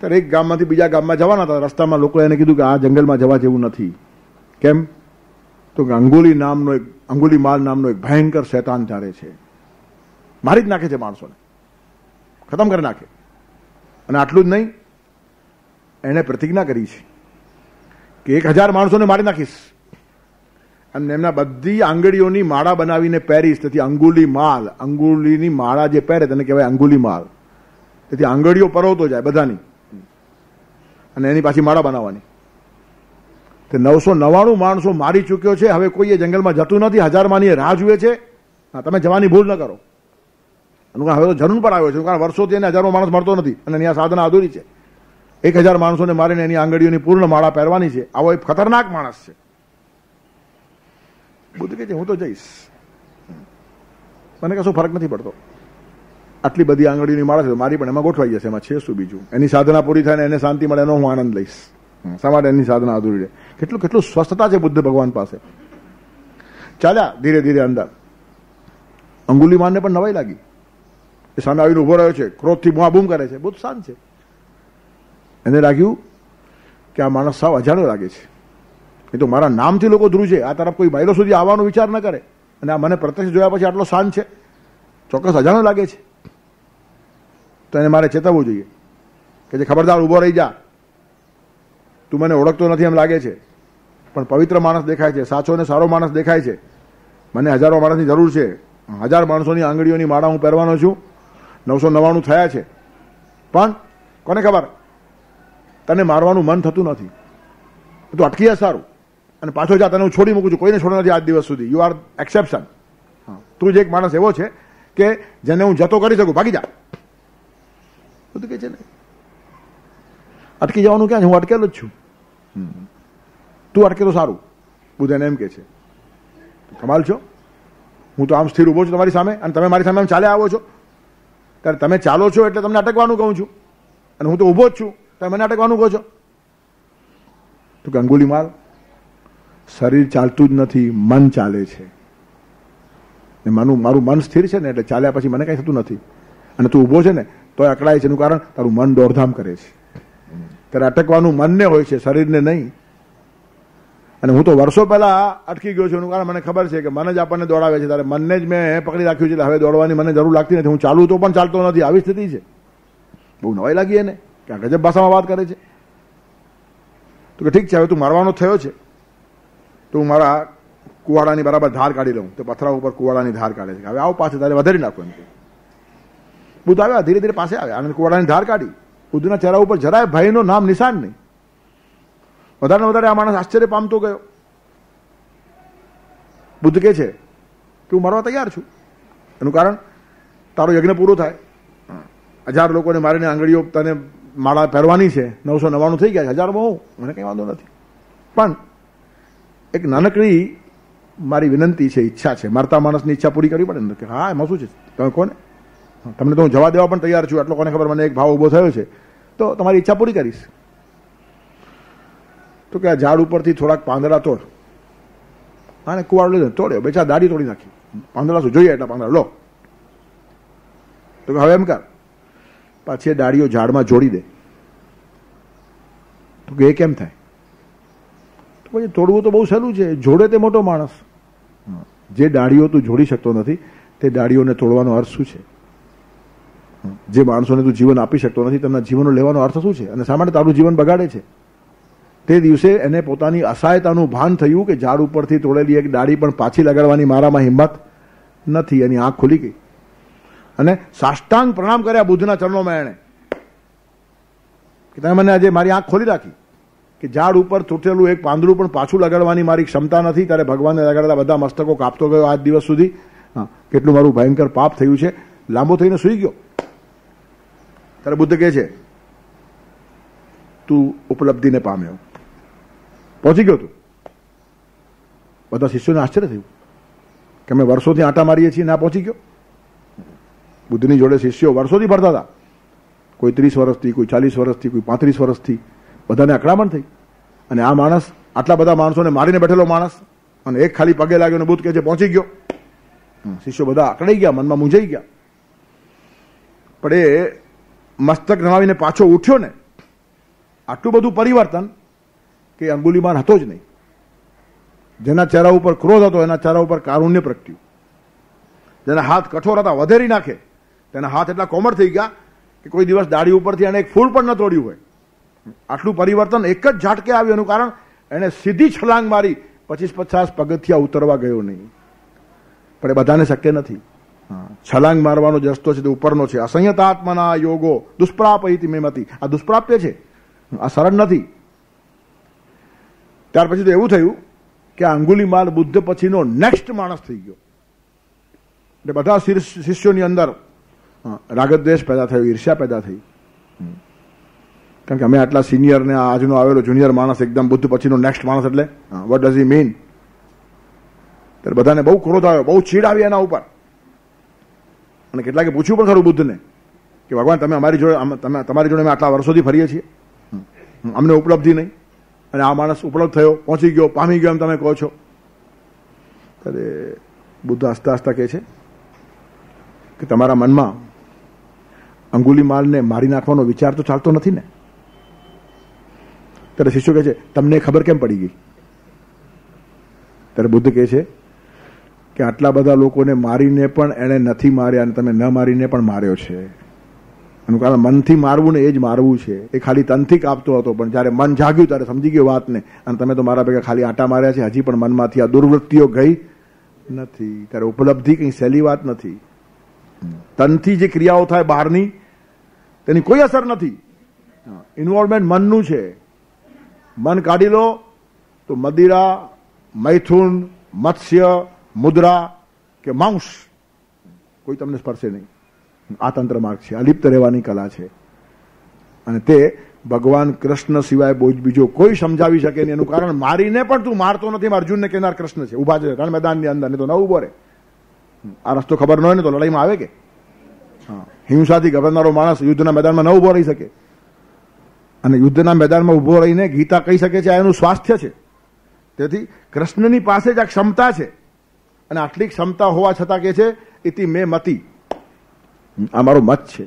ત્યારે એક ગામમાંથી બીજા ગામમાં જવાના હતા. રસ્તામાં લોકોએ એને કીધું કે આ જંગલમાં જવા જેવું નથી. કેમ? તો કે અંગુલીમાલ નામનો એક ભયંકર શૈતાન ચારે છે. મારી જ નાખે છે માણસોને, ખતમ કરી નાખે. અને આટલું જ નહીં, એને પ્રતિજ્ઞા કરી છે કે 1000 માણસોને મારી નાખીશ અને એમના બધી આંગળીઓની માળા બનાવીને પહેરીશ. તેથી અંગુલીની માળા જે પહેરે તેને કહેવાય અંગુલીમાલ. તેથી આંગળીઓ પરોવતો જાય બધાની અને એની પાછી માળા બનાવવાની. તે 999 માણસો મારી ચૂક્યો છે. હવે કોઈ એ જંગલમાં જતું નથી. 1000માની રાહ જુએ છે. તમે જવાની ભૂલ ન કરો. હવે તો જન્મ પર આવ્યો છે, કારણ વર્ષોથી એને 1000મો માણસ મળતો નથી અને એની આ સાધના અધૂરી છે. 1000 માણસોને મારીને એની આંગળીઓની પૂર્ણ માળા પહેરવાની છે. આવો એક ખતરનાક માણસ છે. બુદ્ધ કહે છે હું તો જઈશ, મને કશું ફરક નથી પડતો. આટલી બધી આંગળીની માળા છે મારી પણ એમાં ગોઠવાઈ જશે, એમાં છે શું બીજું? એની સાધના પૂરી થાય ને એને શાંતિ મળે એનો હું આનંદ લઈશ. શા માટે એની સાધના અધૂરી રહે? કેટલું સ્વસ્થતા છે બુદ્ધ ભગવાન પાસે. ચાલ્યા ધીરે ધીરે અંદર. અંગુલીમાનને પણ નવાઈ લાગી. એ સામે આવીને ઉભો રહ્યો છે, ક્રોધથી બૂમ કરે છે. બુદ્ધ શાંત છે. એને લાગ્યું કે આ માણસ સાવ અજાણ્યો લાગે છે, એ તો મારા નામથી લોકો ધ્રુજે, આ તરફ કોઈ માઇલો સુધી આવવાનો વિચાર ન કરે, અને આ મને પ્રત્યક્ષ જોયા પછી આટલો શાંત છે, ચોક્કસ અજાણ્યો લાગે છે. તો એને મારે ચેતવવું જોઈએ કે જે ખબરદાર ઉભો રહી જા, તું મને ઓળખતો નથી એમ લાગે છે, પણ પવિત્ર માણસ દેખાય છે, સાચો ને સારો માણસ દેખાય છે, મને હજારો માણસની જરૂર છે, 1000 માણસોની આંગળીઓની માળા હું પહેરવાનો છું, 999 થયા છે, પણ કોને ખબર તને મારવાનું મન થતું નથી, તું અટકી જા સારું, અને પાછો જા, તને હું છોડી મૂકું છું, કોઈને છોડ્યો નથી આજ દિવસ સુધી, યુ આર એક્સેપ્શન. તું જ એક માણસ એવો છે કે જેને હું જતો કરી શકું, ભાગી જા. બધું કે છે ને અટકી જવાનું ક્યાં છે, હું અટકેલો જ છું, તું અટકે તો સારું. બુદ્ધ એને એમ કે છે કમાલ છો, હું તો આમ સ્થિર ઉભો છું તમારી સામે, અને તમે મારી સામે આમ ચાલ્યા આવો છો, ત્યારે તમે ચાલો છો એટલે તમને અટકવાનું કહું છું, અને હું તો ઉભો જ છું, તમે મને અટકવાનું કહો છો. તો કે અંગુલીમાલ, શરીર ચાલતું જ નથી, મન ચાલે છે. મારું મન સ્થિર છે ને એટલે ચાલ્યા પછી મને કઈ થતું નથી, અને તું ઉભો છે ને તો અકળાય છે, એનું કારણ તારું મન દોડધામ કરે છે. ત્યારે અટકવાનું મનને હોય છે, શરીરને નહીં. અને હું તો વર્ષો પહેલા અટકી ગયો છું, એનું કારણ મને ખબર છે કે મન જ આપણને દોડાવે છે, ત્યારે મનને જ મેં પકડી રાખ્યું છે, હવે દોડવાની મને જરૂર લાગતી નથી, હું ચાલું તો પણ ચાલતો નથી, આવી સ્થિતિ છે. બહુ નવાઈ લાગી એને કે આ ગજબ ભાષામાં વાત કરે છે. તો કે ઠીક છે, હવે તું મારવાનો થયો છે તો હું મારા કુવાડાની બરાબર ધાર કાઢી લઉં. તો પથરા ઉપર કુવાડાની ધાર કાઢે છે, હવે આવો પાસે તારે વધારી નાખો એમ. બુદ્ધ આવ્યા, ધીરે ધીરે પાસે આવ્યા અને કુવાડાની ધાર કાઢી. બુદ્ધના ચહેરા ઉપર જરાય ભયનો નામ નિશાન નહીં. વધારે વધારે આ માણસ આશ્ચર્ય પામતો ગયો. બુદ્ધ કહે છે કે હું મરવા તૈયાર છું, એનું કારણ તારો યજ્ઞ પૂરો થાય, 1000 લોકોને મારીને આંગળીઓ તને માળા પહેરવાની છે, 999 થઈ ગયા છે, 1000માં હું, મને કંઈ વાંધો નથી, પણ એક નાનકડી મારી વિનંતી છે, ઈચ્છા છે, મરતા માણસની ઈચ્છા પૂરી કરવી પડે ને. કે હા એમાં શું છે, તમે કોને, તમને તો હું જવા દેવા પણ તૈયાર છું, આટલો કોને ખબર મને એક ભાવ ઉભો થયો છે, તો તમારી ઈચ્છા પૂરી કરીશ. તો કે આ ઝાડ ઉપરથી થોડાક પાંદડા તોડ, આને કુવાડો લીધો, તોડ્યો, બેચા દાઢી તોડી નાખી, પાંદડા શું જોઈએ એટલા પાંદડા લો. તો કે હવે એમ કર, પાછી ડાળીઓ ઝાડમાં જોડી દે. તો કે એ કેમ થાય? તો પછી તોડવું તો બહુ સહેલું છે, જોડે તે મોટો માણસ. જે ડાળીઓ તું જોડી શકતો નથી તે ડાળીઓને તોડવાનો અર્થ શું છે? જે માણસોને તું જીવન આપી શકતો નથી તેમના જીવનો લેવાનો અર્થ શું છે? અને શા માટે તારું જીવન બગાડે છે? તે દિવસે એને પોતાની અસહાયતાનું ભાન થયું કે ઝાડ ઉપરથી તોડેલી એક ડાળી પણ પાછી લગાડવાની મારામાં હિંમત નથી. એની આંખ ખુલી ગઈ અને સાષ્ટાંગ પ્રણામ કર્યા બુદ્ધના ચરણોમાં એણે કે તમે મને આજે મારી આંખ ખોલી રાખી કે ઝાડ ઉપર તૂટેલું એક પાંદડું પણ પાછું લગાડવાની મારી ક્ષમતા નથી. ત્યારે ભગવાનને લગાડતા બધા મસ્તકો કાપતો ગયો આજ દિવસ સુધી. કેટલું મારું ભયંકર પાપ થયું છે. લાંબો થઈને સૂઈ ગયો. ત્યારે બુદ્ધ કહે છે તું ઉપલબ્ધિને પામ્યો, પહોંચી ગયો તું. બધા શિષ્યોને આશ્ચર્ય થયું કે અમે વર્ષોથી આંટા મારીએ છીએ ના પહોંચી ગયો. બુદ્ધની જોડે શિષ્યો વર્ષોથી ભરતા હતા, કોઈ 30 વર્ષથી, કોઈ 40 વર્ષથી, કોઈ 35 વર્ષથી, બધાને અકળામણ થઈ. અને આ માણસ આટલા બધા માણસોને મારીને બેઠેલો માણસ, અને એક ખાલી પગે લાગ્યો અને બુદ્ધ કહે છે પહોંચી ગયો. શિષ્યો બધા અકળાઈ ગયા, મનમાં મૂંઝાઈ ગયા. પણ એ મસ્તક નમાવીને પાછો ઉઠ્યો ને, આટલું બધું પરિવર્તન કે અંગુલીમાન હતો જ નહીં. જેના ચહેરા ઉપર ક્રોધ હતો એના ચહેરા ઉપર કારુણ્ય પ્રગટ્યું. જેના હાથ કઠોર હતા વધેરી નાખે, તેના હાથ એટલા કોમળ થઈ ગયા કે કોઈ દિવસ દાઢી ઉપરથી એને એક ફૂલ પણ ન તોડ્યું હોય. આટલું પરિવર્તન એક જ ઝાટકે આવ્યું. એનું કારણ એને સીધી છલાંગ મારી 25-50 પગથિયા ઉતરવા ગયો નહીં. પણ એ બધાને શક્ય નથી. છલાંગ મારવાનો જે રસ્તો છે તે ઉપરનો છે. અસંયતાત્મના યોગો દુષ્પ્રાપયતિ મેમતિ. આ દુષ્પ્રાપ્ય છે, આ સરળ નથી. ત્યાર પછી તો એવું થયું કે અંગુલીમાલ બુદ્ધ પછીનો નેક્સ્ટ માણસ થઈ ગયો. એટલે બધા શિષ્યોની અંદર રાગદ્વેષ પેદા થયો, ઈર્ષ્યા પેદા થઈ. કારણ કે અમે આટલા સિનિયર ને આજનો આવેલો જુનિયર માણસ એકદમ બુદ્ધ પછીનો નેક્સ્ટ માણસ, એટલે વોટ ડઝ હી મીન? ત્યારે બધાને બહુ ક્રોધ આવ્યો, બહુ ચીડ આવી એના ઉપર. અને કેટલાકે પૂછ્યું પણ ખરું બુદ્ધને કે ભગવાન તમે અમારી જોડે તમારી જોડે અમે આટલા વર્ષોથી ફરીએ છીએ, અમને ઉપલબ્ધિ નહીં, અને આ માણસ ઉપલબ્ધ થયો, પહોંચી ગયો, પામી ગયો એમ તમે કહો છો. ત્યારે બુદ્ધ હસતા હસતા કહે છે કે તમારા મનમાં અંગુલીમાલને મારી નાખવાનો વિચાર તો ચાલતો નથી ને? ત્યારે શિષ્યો કહે છે તમને ખબર કેમ પડી ગઈ? ત્યારે બુદ્ધ કહે છે કે આટલા બધા લોકોને મારીને પણ એણે નથી માર્યા અને તમે ન મારીને પણ માર્યો છે. એનું કારણ મનથી મારવું ને એ જ મારવું છે. એ ખાલી તનથી કાપતો હતો, પણ જયારે મન જાગ્યું ત્યારે સમજી ગયો વાતને, અને તમે તો મારા ભેગા ખાલી આટા માર્યા છે, હજી પણ મનમાંથી આ દુર્વૃત્તિઓ ગઈ નથી. ત્યારે ઉપલબ્ધિ કઈ સહેલી વાત નથી. તનથી જે ક્રિયાઓ થાય બહારની તેની કોઈ અસર નથી. ઇન્વોલ્વમેન્ટ મનનું છે. મન કાઢી લો તો મદિરા, મૈથુન, મત્સ્ય, મુદ્રા કે માંસ કોઈ તમને સ્પર્શે નહીં. આ તંત્ર માર્ગ છે, અલિપ્ત રહેવાની કલા છે, અને તે ભગવાન કૃષ્ણ સિવાય બીજો કોઈ સમજાવી શકે નહીં. એનું કારણ મારીને પણ તું મારતો નથી. અર્જુનને કહેનાર કૃષ્ણ છે, ઉભા છે રણ મેદાનની અંદર, નહીં તો ન ઉભો રહે. આ રસ્તો ખબર ન હોય ને તો લડાઈમાં આવે કે? હિંસાથી ગભરાનારો માણસ યુદ્ધના મેદાનમાં ન ઉભો રહી શકે, અને યુદ્ધના મેદાનમાં ઉભો રહીને ગીતા કહી શકે છે આ એનું સ્વાસ્થ્ય છે. તેથી કૃષ્ણની પાસે જ આ ક્ષમતા છે, અને આટલી ક્ષમતા હોવા છતાં કે છે ઇતિ મે મતિ, આ મારો મત છે,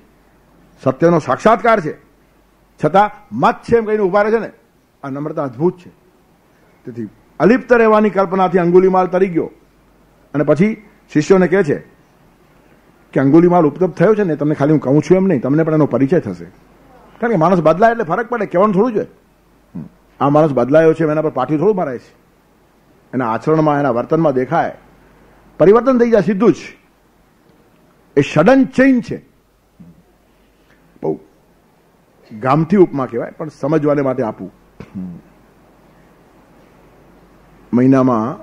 સત્યનો સાક્ષાત્કાર છે, છતાં મત છે એમ કહીને ઉભા રહે છે ને, આ નમ્રતા અદભુત છે. તેથી અલિપ્ત રહેવાની કલ્પનાથી અંગુલીમાલ તરી ગયો, અને પછી શિષ્યોને કહે છે કે અંગુલીમાલ ઉપલબ્ધ થયો છે ને, તમને ખાલી હું કહું છું એમ નહીં, તમને પણ એનો પરિચય થશે. કારણ કે માણસ બદલાય એટલે ફરક પડે, કહેવાનું થોડું જોઈએ. આ માણસ બદલાયો છે એના પર પાઠી થોડું મારાય છે. એના આચરણમાં, એના વર્તનમાં દેખાય પરિવર્તન થઈ જાય સીધું જ. એ સડન ચેન્જ છે. બહુ ગામથી ઉપમા કહેવાય, પણ સમજવાને માટે આપું. મહિનામાં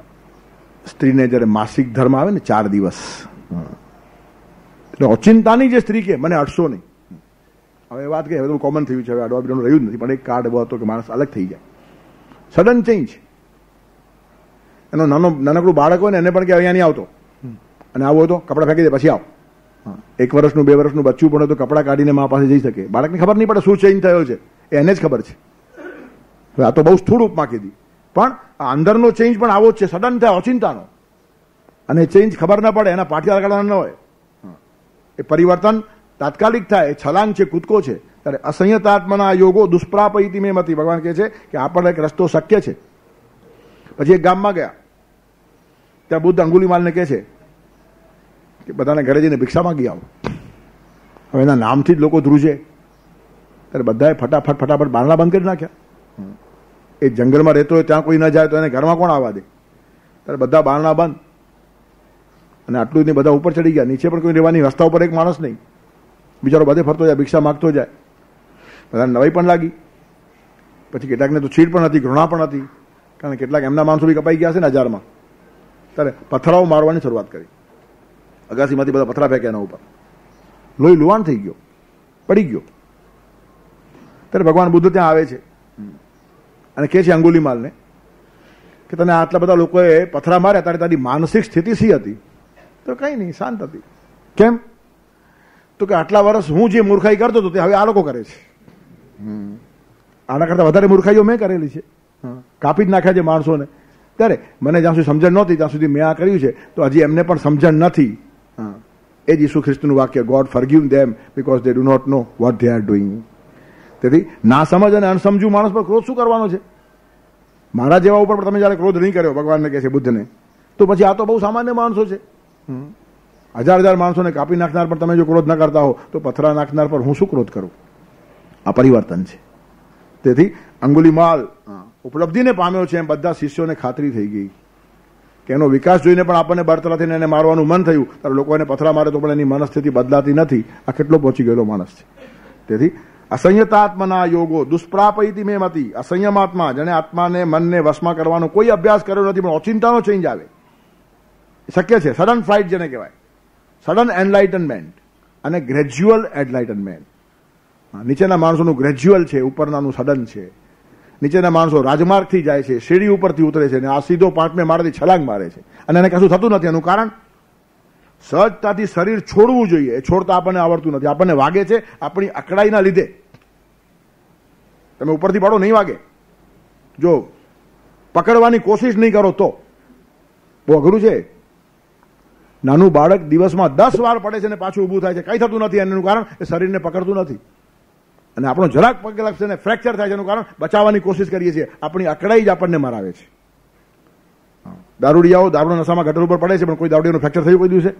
સ્ત્રીને જયારે માસિક ધર્મ આવે ને 4 દિવસ, એટલે ઓચિંતાની જે સ્ત્રી કે મને અડશો નહીં. હવે વાત કે હવે તો કોમન થયું છે, હવે અડવા બીડવાનું રહ્યું જ નથી, પણ એક કાર્ડ એવો હતો કે માણસ અલગ થઈ જાય. Sudden change. એનો નાનકડું બાળક હોય ને એને પણ કે અહીંયા નહીં આવતો, અને આવો તો કપડાં ફેંકી દે પછી આવ. 1 વર્ષનું 2 વર્ષનું બચ્ચું પણ તો કપડાં કાઢીને મા પાસે જઈ શકે. બાળકને ખબર નહીં પડે શું ચેન્જ થયો છે, એને જ ખબર છે. હવે આ તો બહુ સ્થૂળ ઉપમા કીધી, પણ આ અંદરનો ચેન્જ પણ આવો જ છે, સડન થાય, ઓચિંતાનો. અને ચેન્જ ખબર ના પડે, એના પાટિયા લગાડવાના ન હોય. એ પરિવર્તન તાત્કાલિક થાય, એ છલાંગ છે, કૂદકો છે. ત્યારે અસંયતાત્મના યોગો દુષ્પ્રાપૈતિ મે મતિ. ભગવાન કહે છે કે આપણને એક રસ્તો શક્ય છે. પછી એક ગામમાં ગયા, ત્યાં બુદ્ધ અંગુલીમાલને કહે છે કે બધાને ઘરે જઈને ભિક્ષા માંગી આવો. હવે એના નામથી જ લોકો ધ્રુજે. ત્યારે બધાએ ફટાફટ બારણા બંધ કરી નાખ્યા. એ જંગલમાં રહેતો હોય ત્યાં કોઈ ન જાય તો એને ઘરમાં કોણ આવવા દે? ત્યારે બધા બારણા બંધ, અને આટલું જ બધા ઉપર ચડી ગયા. નીચે પણ કોઈ રહેવાની, રસ્તા ઉપર એક માણસ નહીં. બિચારો બધે ફરતો જાય, ભિક્ષા માગતો જાય. બધાને નવાઈ પણ લાગી. પછી કેટલાકને તો ચીડ પણ હતી, ઘૃણા પણ હતી, કારણ કે કેટલાક એમના માણસો બી કપાઈ ગયા છે ને 1000માં. ત્યારે પથરાઓ મારવાની શરૂઆત કરી. અગાસીમાંથી બધા પથરા ફેંક્યા એના ઉપર. લોહી લુવાણ થઈ ગયો, પડી ગયો. ત્યારે ભગવાન બુદ્ધ ત્યાં આવે છે અને કહે છે અંગુલીમાલને કે તને આટલા બધા લોકોએ પથરા માર્યા, ત્યારે તારી માનસિક સ્થિતિ શી હતી? તો કઈ નહીં, શાંત હતી. કેમ? તો કે આટલા વર્ષ હું જે મૂર્ખાઈ કરતો હતો તે હવે આ લોકો કરે છે. આના કરતા વધારે મૂર્ખાઈઓ મેં કરેલી છે, કાપી જ નાખ્યા છે માણસોને. ત્યારે મને જ્યાં સુધી સમજણ નહોતી ત્યાં સુધી મેં આ કર્યું છે, તો હજી એમને પણ સમજણ નથી. એ જ ઈસુ ખ્રિસ્તનું વાક્ય, God forgive them because they do not know what they are doing. તેથી ના સમજ અને અણસમજુ માણસ પર ક્રોધ શું કરવાનો છે? મારા જેવા ઉપર પણ તમે જયારે ક્રોધ નહીં કર્યો, ભગવાનને કહે છે બુદ્ધને, તો પછી આ તો બહુ સામાન્ય માણસો છે. 1000 માણસોને કાપી નાખનાર પર તમે જો ક્રોધ ન કરતા હો, તો પથરા નાખનાર પર હું શું ક્રોધ કરું? આ પરિવર્તન છે. તેથી અંગુલીમાલ ઉપલબ્ધિને પામ્યો છે એમ બધા શિષ્યોને ખાતરી થઈ ગઈ કે એનો વિકાસ જોઈને પણ આપણને બળતરા થઈને એને મારવાનું મન થયું. ત્યારે લોકો એને પથરા મારે તો પણ એની મનસ્થિતિ બદલાતી નથી. આ કેટલો પહોંચી ગયેલો માણસ છે. તેથી અસંયતાત્મના યોગો દુષ્પ્રાપૈતિ મે મતિ. અસંયમાત્મા, જેને આત્માને મનને વશમાં કરવાનો કોઈ અભ્યાસ કર્યો નથી, પણ ઓચિંતાનો ચેન્જ આવે શક્ય છે. સડન ફ્લાઇટ જેને કહેવાય, સડન એનલાઇટનમેન્ટ અને ગ્રેજ્યુઅલ એનલાઇટનમેન્ટ. નીચેના માણસોનું ગ્રેજ્યુઅલ છે, ઉપરનાનું સડન છે. નીચેના માણસો રાજમાર્ગથી જાય છે, સીડી ઉપરથી ઉતરે છે અને આ સીધો 5મે માળેથી છલાંગ મારે છે અને એને કશું થતું નથી. એનું કારણ સહજતાથી શરીર છોડવું જોઈએ. એ છોડતા આપણને આવડતું નથી. આપણને વાગે છે આપણી અકળાઈના લીધે. તમે ઉપરથી પાડો નહીં વાગે, જો પકડવાની કોશિશ નહીં કરો તો. બહુ અઘરું છે. નાનું બાળક દિવસમાં 10 વાર પડે છે અને પાછું ઊભું થાય છે, કંઈ થતું નથી. એનું કારણ એ શરીરને પકડતું નથી. અને આપણો જરાક પગ લાગશે ને ફ્રેક્ચર થાય છે. એનું કારણ બચાવવાની કોશિશ કરીએ છીએ. આપણી અકળાઈ જ આપણને મરાવે છે. દારૂડિયાઓ દારૂના નશામાં ગટર ઉપર પડે છે, પણ કોઈ દારૂડિયાનું ફ્રેક્ચર થયું કોઈ દિવસે?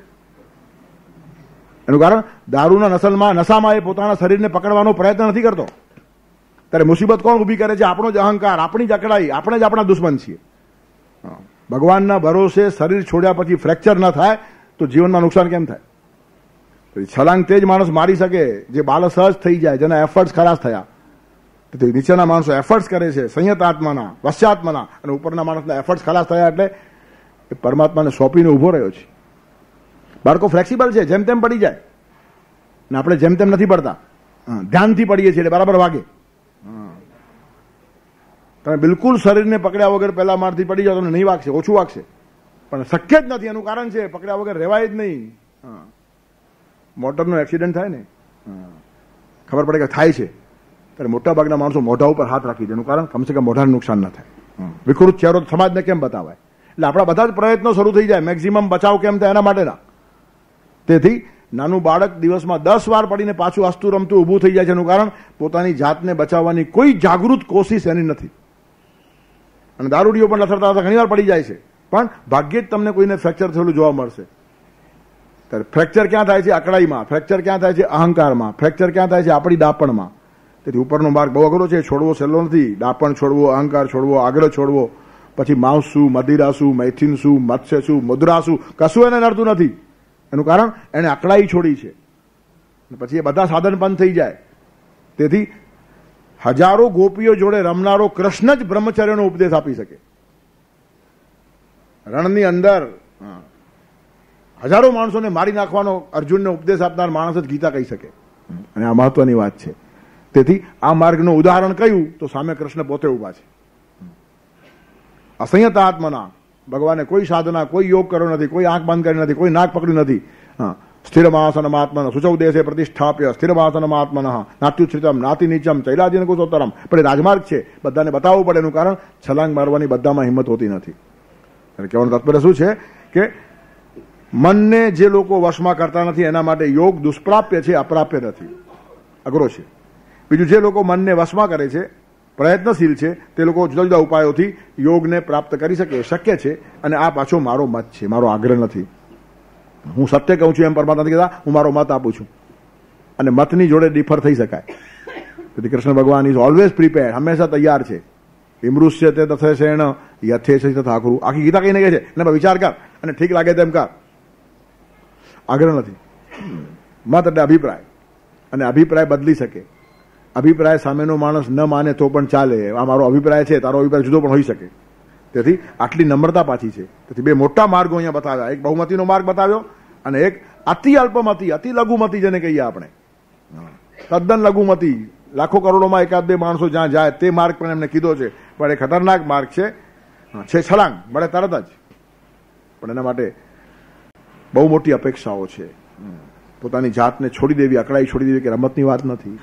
એનું કારણ દારૂના નશામાં એ પોતાના શરીરને પકડવાનો પ્રયત્ન નથી કરતો. ત્યારે મુસીબત કોણ ઊભી કરે છે? આપણો જ અહંકાર, આપણી જ અકળાઈ. આપણે જ આપણા દુશ્મન છીએ. ભગવાનના ભરોસે શરીર છોડ્યા પછી ફ્રેક્ચર ન થાય તો જીવનમાં નુકસાન કેમ થાય? છલાંગ તે જ માણસ મારી શકે જે બાલ સહજ થઈ જાય, જેના એફર્ટ્સ ખલાસ થયા. નીચેના માણસો એફર્ટ્સ કરે છે સંયત આત્માના, વશ્યાત્માના, અને ઉપરના માણસના એફર્ટ્સ ખલાસ થયા એટલે એ પરમાત્માને સોંપીને ઉભો રહ્યો છે. બાળકો ફ્લેક્સિબલ છે, જેમ તેમ પડી જાય ને આપણે જેમ તેમ નથી પડતા. ધ્યાનથી પડીએ છીએ એટલે બરાબર વાગે. તમે બિલકુલ શરીરને પકડ્યા વગર પહેલા માળથી પડી જાઓ, તમને નહીં વાગશે, ઓછું વાગશે, પણ શક્ય જ નથી. એનું કારણ છે પકડ્યા વગર રહેવાય જ નહીં. મોટરનો એક્સિડન્ટ થાય ને, ખબર પડે કે થાય છે, ત્યારે મોટા ભાગના માણસો મોઢા ઉપર હાથ રાખી દે. એનું કારણ કમસે કમ મોઢાને નુકસાન ન થાય. વિકૃત ચહેરો સમાજને કેમ બતાવાય? એટલે આપણા બધા જ પ્રયત્નો શરૂ થઈ જાય મેક્સિમમ બચાવ કેમ થાય એના માટેના. તેથી નાનું બાળક દિવસમાં 10 વાર પડીને પાછું હસતું રમતું ઊભું થઈ જાય છે. એનું કારણ પોતાની જાતને બચાવવાની કોઈ જાગૃત કોશિશ એની નથી. અને દારૂડીઓ પણ લથડતા ઘણી વાર પડી જાય છે, પણ ભાગ્યે જ તમને કોઈને ફ્રેક્ચર થયેલું જોવા મળશે. ત્યારે ફ્રેક્ચર ક્યાં થાય છે? અકળાઈમાં. ફ્રેક્ચર ક્યાં થાય છે? અહંકારમાં. ફ્રેક્ચર ક્યાં થાય છે? આપણી દાપણમાં. તેથી ઉપરનો માર્ગ બહુ અઘરો છે. છોડવો સહેલો નથી. દાપણ છોડવો, અહંકાર છોડવો, આગ્રહ છોડવો, પછી માંસ શું, મદિરા શું, મૈથિન શું, મત્સ્ય શું, મુદ્રા શું, કશું એને નડતું નથી. એનું કારણ એને અકળાઈ છોડી છે. પછી એ બધા સાધન બંધ થઈ જાય. તેથી હજારો ગોપીઓ જોડે રમનારો કૃષ્ણ જ બ્રહ્મચર્યનો ઉપદેશ આપી શકે. રણની અંદર હજારો માણસોને મારી નાખવાનો અર્જુનને ઉપદેશ આપનાર માણસ જ ગીતા કહી શકે. અને આ મહત્વની વાત છે. તેથી આ માર્ગનું ઉદાહરણ કહ્યું તો સામે કૃષ્ણ પોતે ઉભા છે. અસંયત આત્મના ભગવાને કોઈ સાધના, કોઈ યોગ કર્યો નથી, કોઈ આંખ બંધ કરી નથી, કોઈ નાક પકડ્યું નથી. સ્થિરમાસનમ આત્મન શુચૌ દેશે પ્રતિષ્ઠાપ્ય સ્થિરમાસનમ આત્મન નાત્યુચ્છ્રિતમ નાતિ નીચમ ચૈલાજીન કુશોત્તરમ. પણ એ રાજમાર્ગ છે, બધાને બતાવવું પડે. એનું કારણ છલાંગ મારવાની બધામાં હિંમત હોતી નથી. કહેવાનું તાત્પર્ય શું છે કે મનને જે લોકો વશમાં કરતા નથી એના માટે યોગ દુષ્પ્રાપ્ય છે, અપ્રાપ્ય નથી, અઘરો છે. બીજું, જે લોકો મનને વશમાં કરે છે, પ્રયત્નશીલ છે, તે લોકો જુદા જુદા ઉપાયોથી યોગને પ્રાપ્ત કરી શકે, શક્ય છે. અને આ પાછો મારો મત છે, મારો આગ્રહ નથી. હું સત્ય કહું છું એમ પરમાત્મા નથી કહેતા, હું મારો મત આપું છું. અને મતની જોડે ડિફર થઈ શકાય. તેથી કૃષ્ણ ભગવાન ઇઝ ઓલવેઝ પ્રિપેર્ડ, હંમેશા તૈયાર છે. વિમૃશ્ય તે તથેષેણ યથેષ તથાકૃ. આખી ગીતા કહીને કહે છે એના પર વિચાર કર અને ઠીક લાગે તેમ કર. આગ્રહ નથી. મત એટલે અભિપ્રાય, અને અભિપ્રાય બદલી શકે. અભિપ્રાય સામેનો માણસ ન માને તો પણ ચાલે. આ મારો અભિપ્રાય છે, તારો અભિપ્રાય જુદો પણ હોઈ શકે. તેથી આટલી નમ્રતા પાછી છે. તેથી બે મોટા માર્ગો અહીંયા બતાવ્યા. એક બહુમતીનો માર્ગ બતાવ્યો અને એક અતિ અલ્પમતી, અતિ લઘુમતી જેને કહીએ આપણે, તદ્દન લઘુમતી. લાખો કરોડોમાં એકાદ બે માણસો જ્યાં જાય તે માર્ગ પણ એમને કીધો છે. પણ એ ખતરનાક માર્ગ છે છલાંગ મળે તરત જ. પણ એના માટે બહુ મોટી અપેક્ષાઓ છે. પોતાની જાતને છોડી દેવી, અકળાઈ છોડી દેવી કે રમતની વાત નથી.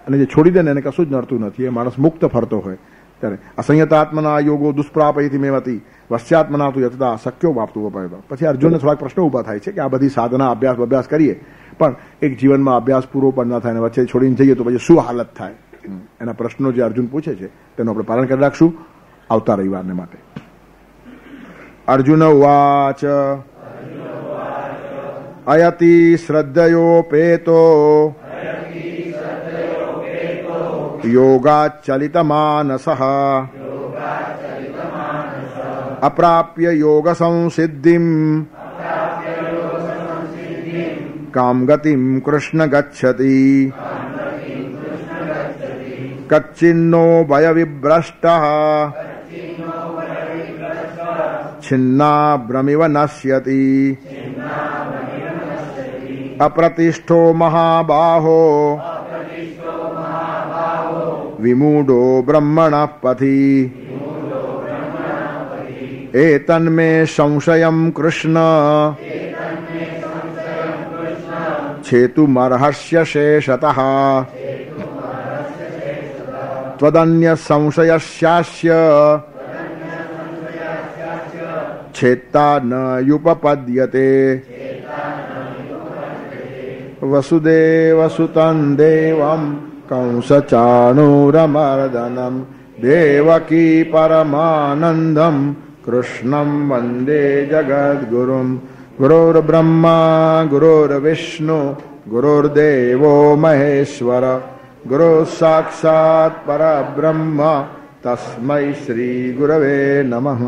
અને જે છોડી દે ને એને કશું જ નડતું નથી. એ માણસ મુક્ત ફરતો હોય ત્યારે અસંયત આત્મના યોગો દુષ્પ્રાપયથી મેવતી વશ્યાત્મના તું યથતા શક્યો વાપતું વપાયતા. પછી અર્જુનને થોડાક પ્રશ્નો ઉભા થાય છે કે આ બધી સાધના અભ્યાસ કરીએ પણ એક જીવનમાં અભ્યાસ પૂરો પણ ન થાય અને વચ્ચે છોડીને જઈએ તો પછી શું હાલત થાય? એના પ્રશ્નો જે અર્જુન પૂછે છે તેનું આપણે પાલન કરી રાખશું આવતા રવિવારને માટે. અર્જુન ઉવાચ અયતિ શ્રદ્ધયોપેતો યોગાચલિતમાનસઃ અપ્રાપ્ય યોગ સંસિદ્ધિમ કામ ગતિમ કૃષ્ણ ગચ્છતિ કચ્છિન્નો ભય વિભ્રષ્ટઃ છિન્ના ભ્રમિવ નશ્યતિ અપ્રતિષ્ઠો મહાબાહો विमूढो ब्रह्मणः पथि एतन्मे संशयं कृष्ण छेतुमर्हस्य शेषतः त्वदन्य संशयस्यास्य छेत्ता न युपपद्यते वसुदेवसुतं देवं कंसचाणूरमर्दनं देवकी परमानन्दं कृष्णं वन्दे जगद्गुरुं गुरुर्ब्रह्मा गुरुर्विष्णु गुरुर्देवो महेश्वर गुरुः साक्षात् परब्रह्म तस्मै श्री गुरवे नमः।